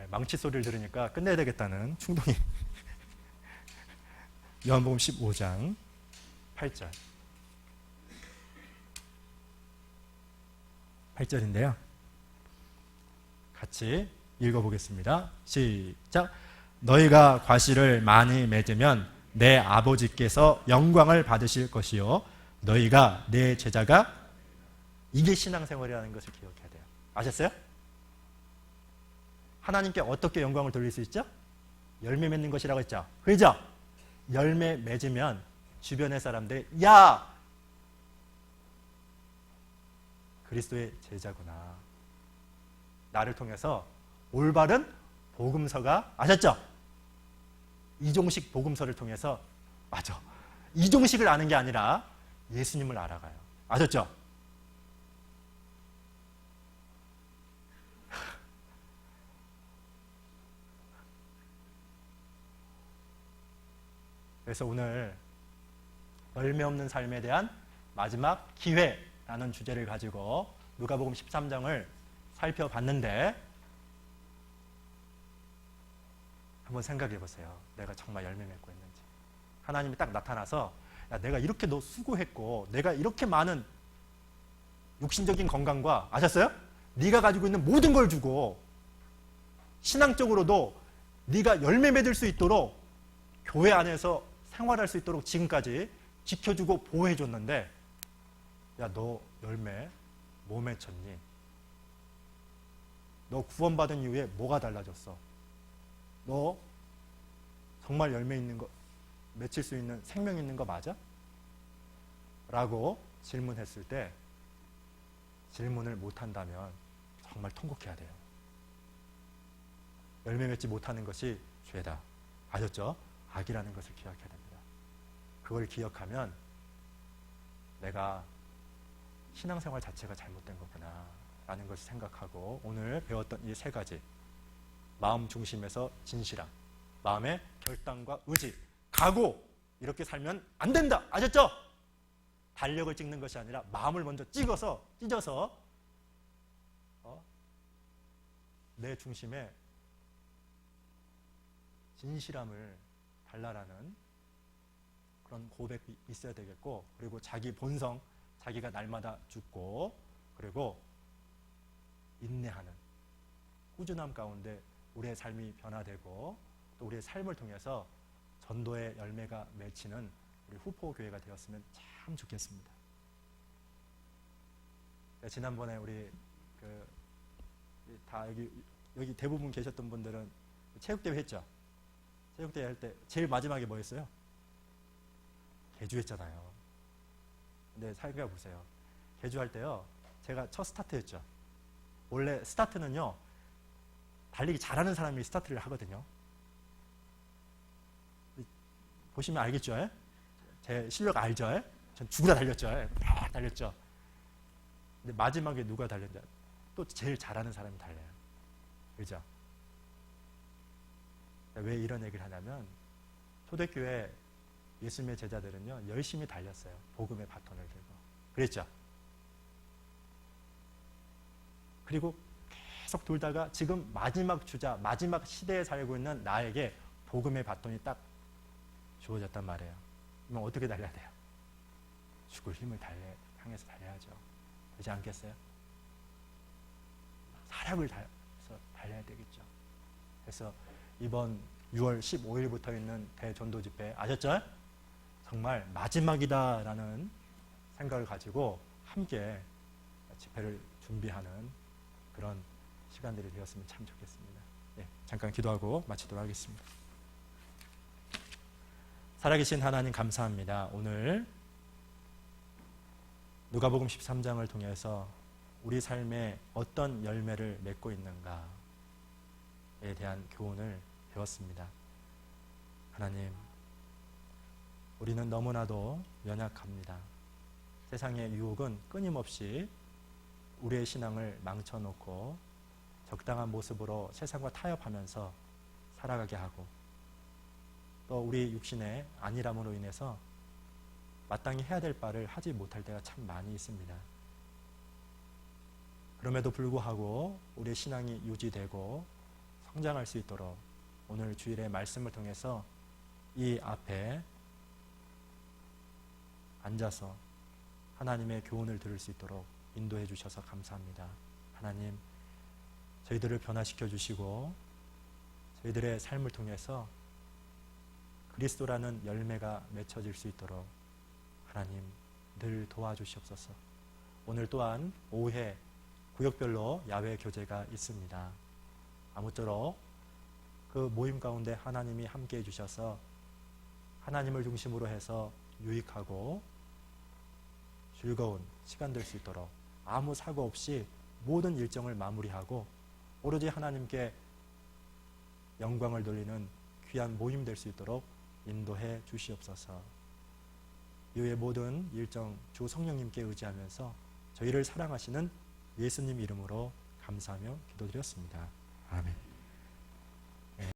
망치 소리를 들으니까 끝내야 되겠다는 충동이. 요한복음 15장 8절 8절인데요. 같이 읽어보겠습니다. 시작. 너희가 과실을 많이 맺으면 내 아버지께서 영광을 받으실 것이요 너희가 내 제자가, 이게 신앙생활이라는 것을 기억해야 돼요. 아셨어요? 하나님께 어떻게 영광을 돌릴 수 있죠? 열매 맺는 것이라고 했죠. 그죠? 열매 맺으면 주변의 사람들이 야! 그리스도의 제자구나. 나를 통해서 올바른 복음서가, 아셨죠? 이종식 복음서를 통해서, 맞아, 이종식을 아는 게 아니라 예수님을 알아가요. 아셨죠? 그래서 오늘 열매 없는 삶에 대한 마지막 기회라는 주제를 가지고 누가복음 13장을 살펴봤는데 한번 생각해 보세요. 내가 정말 열매 맺고 있는지. 하나님이 딱 나타나서 야, 내가 이렇게 너 수고했고 내가 이렇게 많은 육신적인 건강과 아셨어요? 네가 가지고 있는 모든 걸 주고 신앙적으로도 네가 열매 맺을 수 있도록 교회 안에서 생활할 수 있도록 지금까지 지켜주고 보호해줬는데 야, 너 열매 뭐 맺혔니? 너 구원받은 이후에 뭐가 달라졌어? 너 정말 열매 있는 거 맺힐 수 있는 생명 있는 거 맞아? 라고 질문했을 때 질문을 못한다면 정말 통곡해야 돼요. 열매 맺지 못하는 것이 죄다. 아셨죠? 악이라는 것을 기억해야 됩니다. 그걸 기억하면 내가 신앙생활 자체가 잘못된 거구나 라는 것을 생각하고 오늘 배웠던 이 세 가지 마음 중심에서 진실함, 마음의 결단과 의지, 각오 이렇게 살면 안 된다. 아셨죠? 달력을 찍는 것이 아니라 마음을 먼저 찢어서 내 중심에 진실함을 달라라는 그런 고백이 있어야 되겠고 그리고 자기 본성, 자기가 날마다 죽고 그리고 인내하는 꾸준함 가운데 우리의 삶이 변화되고 또 우리의 삶을 통해서 전도의 열매가 맺히는 우리 후포 교회가 되었으면 참 좋겠습니다. 지난번에 우리 다 여기 대부분 계셨던 분들은 체육대회 했죠. 체육대회 할 때 제일 마지막에 뭐 했어요? 개주했잖아요. 근데 생각해 보세요. 개주할 때요. 제가 첫 스타트였죠. 원래 스타트는요. 달리기 잘하는 사람이 스타트를 하거든요. 보시면 알겠죠? 에? 제 실력 알죠? 에? 전 죽으다 달렸죠. 에? 막 달렸죠. 근데 마지막에 누가 달렸냐? 또 제일 잘하는 사람이 달려요. 그죠? 왜 이런 얘기를 하냐면 초대교회 예수님의 제자들은요. 열심히 달렸어요. 복음의 바톤을 들고. 그랬죠? 그리고 계속 돌다가 지금 마지막 주자, 마지막 시대에 살고 있는 나에게 복음의 바톤이 딱 주어졌단 말이에요. 그럼 어떻게 달려야 돼요? 죽을 힘을 향해서 달려야죠. 그렇지 않겠어요? 사력을 다해서 달려야 되겠죠. 그래서 이번 6월 15일부터 있는 대전도 집회 아셨죠? 정말 마지막이다라는 생각을 가지고 함께 집회를 준비하는 그런 시간들이 되었으면 참 좋겠습니다. 네, 잠깐 기도하고 마치도록 하겠습니다. 살아계신 하나님 감사합니다. 오늘 누가복음 13장을 통해서 우리 삶에 어떤 열매를 맺고 있는가에 대한 교훈을 배웠습니다. 하나님, 우리는 너무나도 연약합니다. 세상의 유혹은 끊임없이 우리의 신앙을 망쳐놓고 적당한 모습으로 세상과 타협하면서 살아가게 하고 또 우리 육신의 안일함으로 인해서 마땅히 해야 될 바를 하지 못할 때가 참 많이 있습니다. 그럼에도 불구하고 우리의 신앙이 유지되고 성장할 수 있도록 오늘 주일의 말씀을 통해서 이 앞에 앉아서 하나님의 교훈을 들을 수 있도록 인도해 주셔서 감사합니다. 하나님, 저희들을 변화시켜 주시고 저희들의 삶을 통해서 그리스도라는 열매가 맺혀질 수 있도록 하나님 늘 도와주시옵소서. 오늘 또한 오후에 구역별로 야외 교제가 있습니다. 아무쪼록 그 모임 가운데 하나님이 함께해 주셔서 하나님을 중심으로 해서 유익하고 즐거운 시간 될 수 있도록 아무 사고 없이 모든 일정을 마무리하고 오로지 하나님께 영광을 돌리는 귀한 모임 될 수 있도록 인도해 주시옵소서. 이후의 모든 일정 주 성령님께 의지하면서 저희를 사랑하시는 예수님 이름으로 감사하며 기도드렸습니다. 아멘.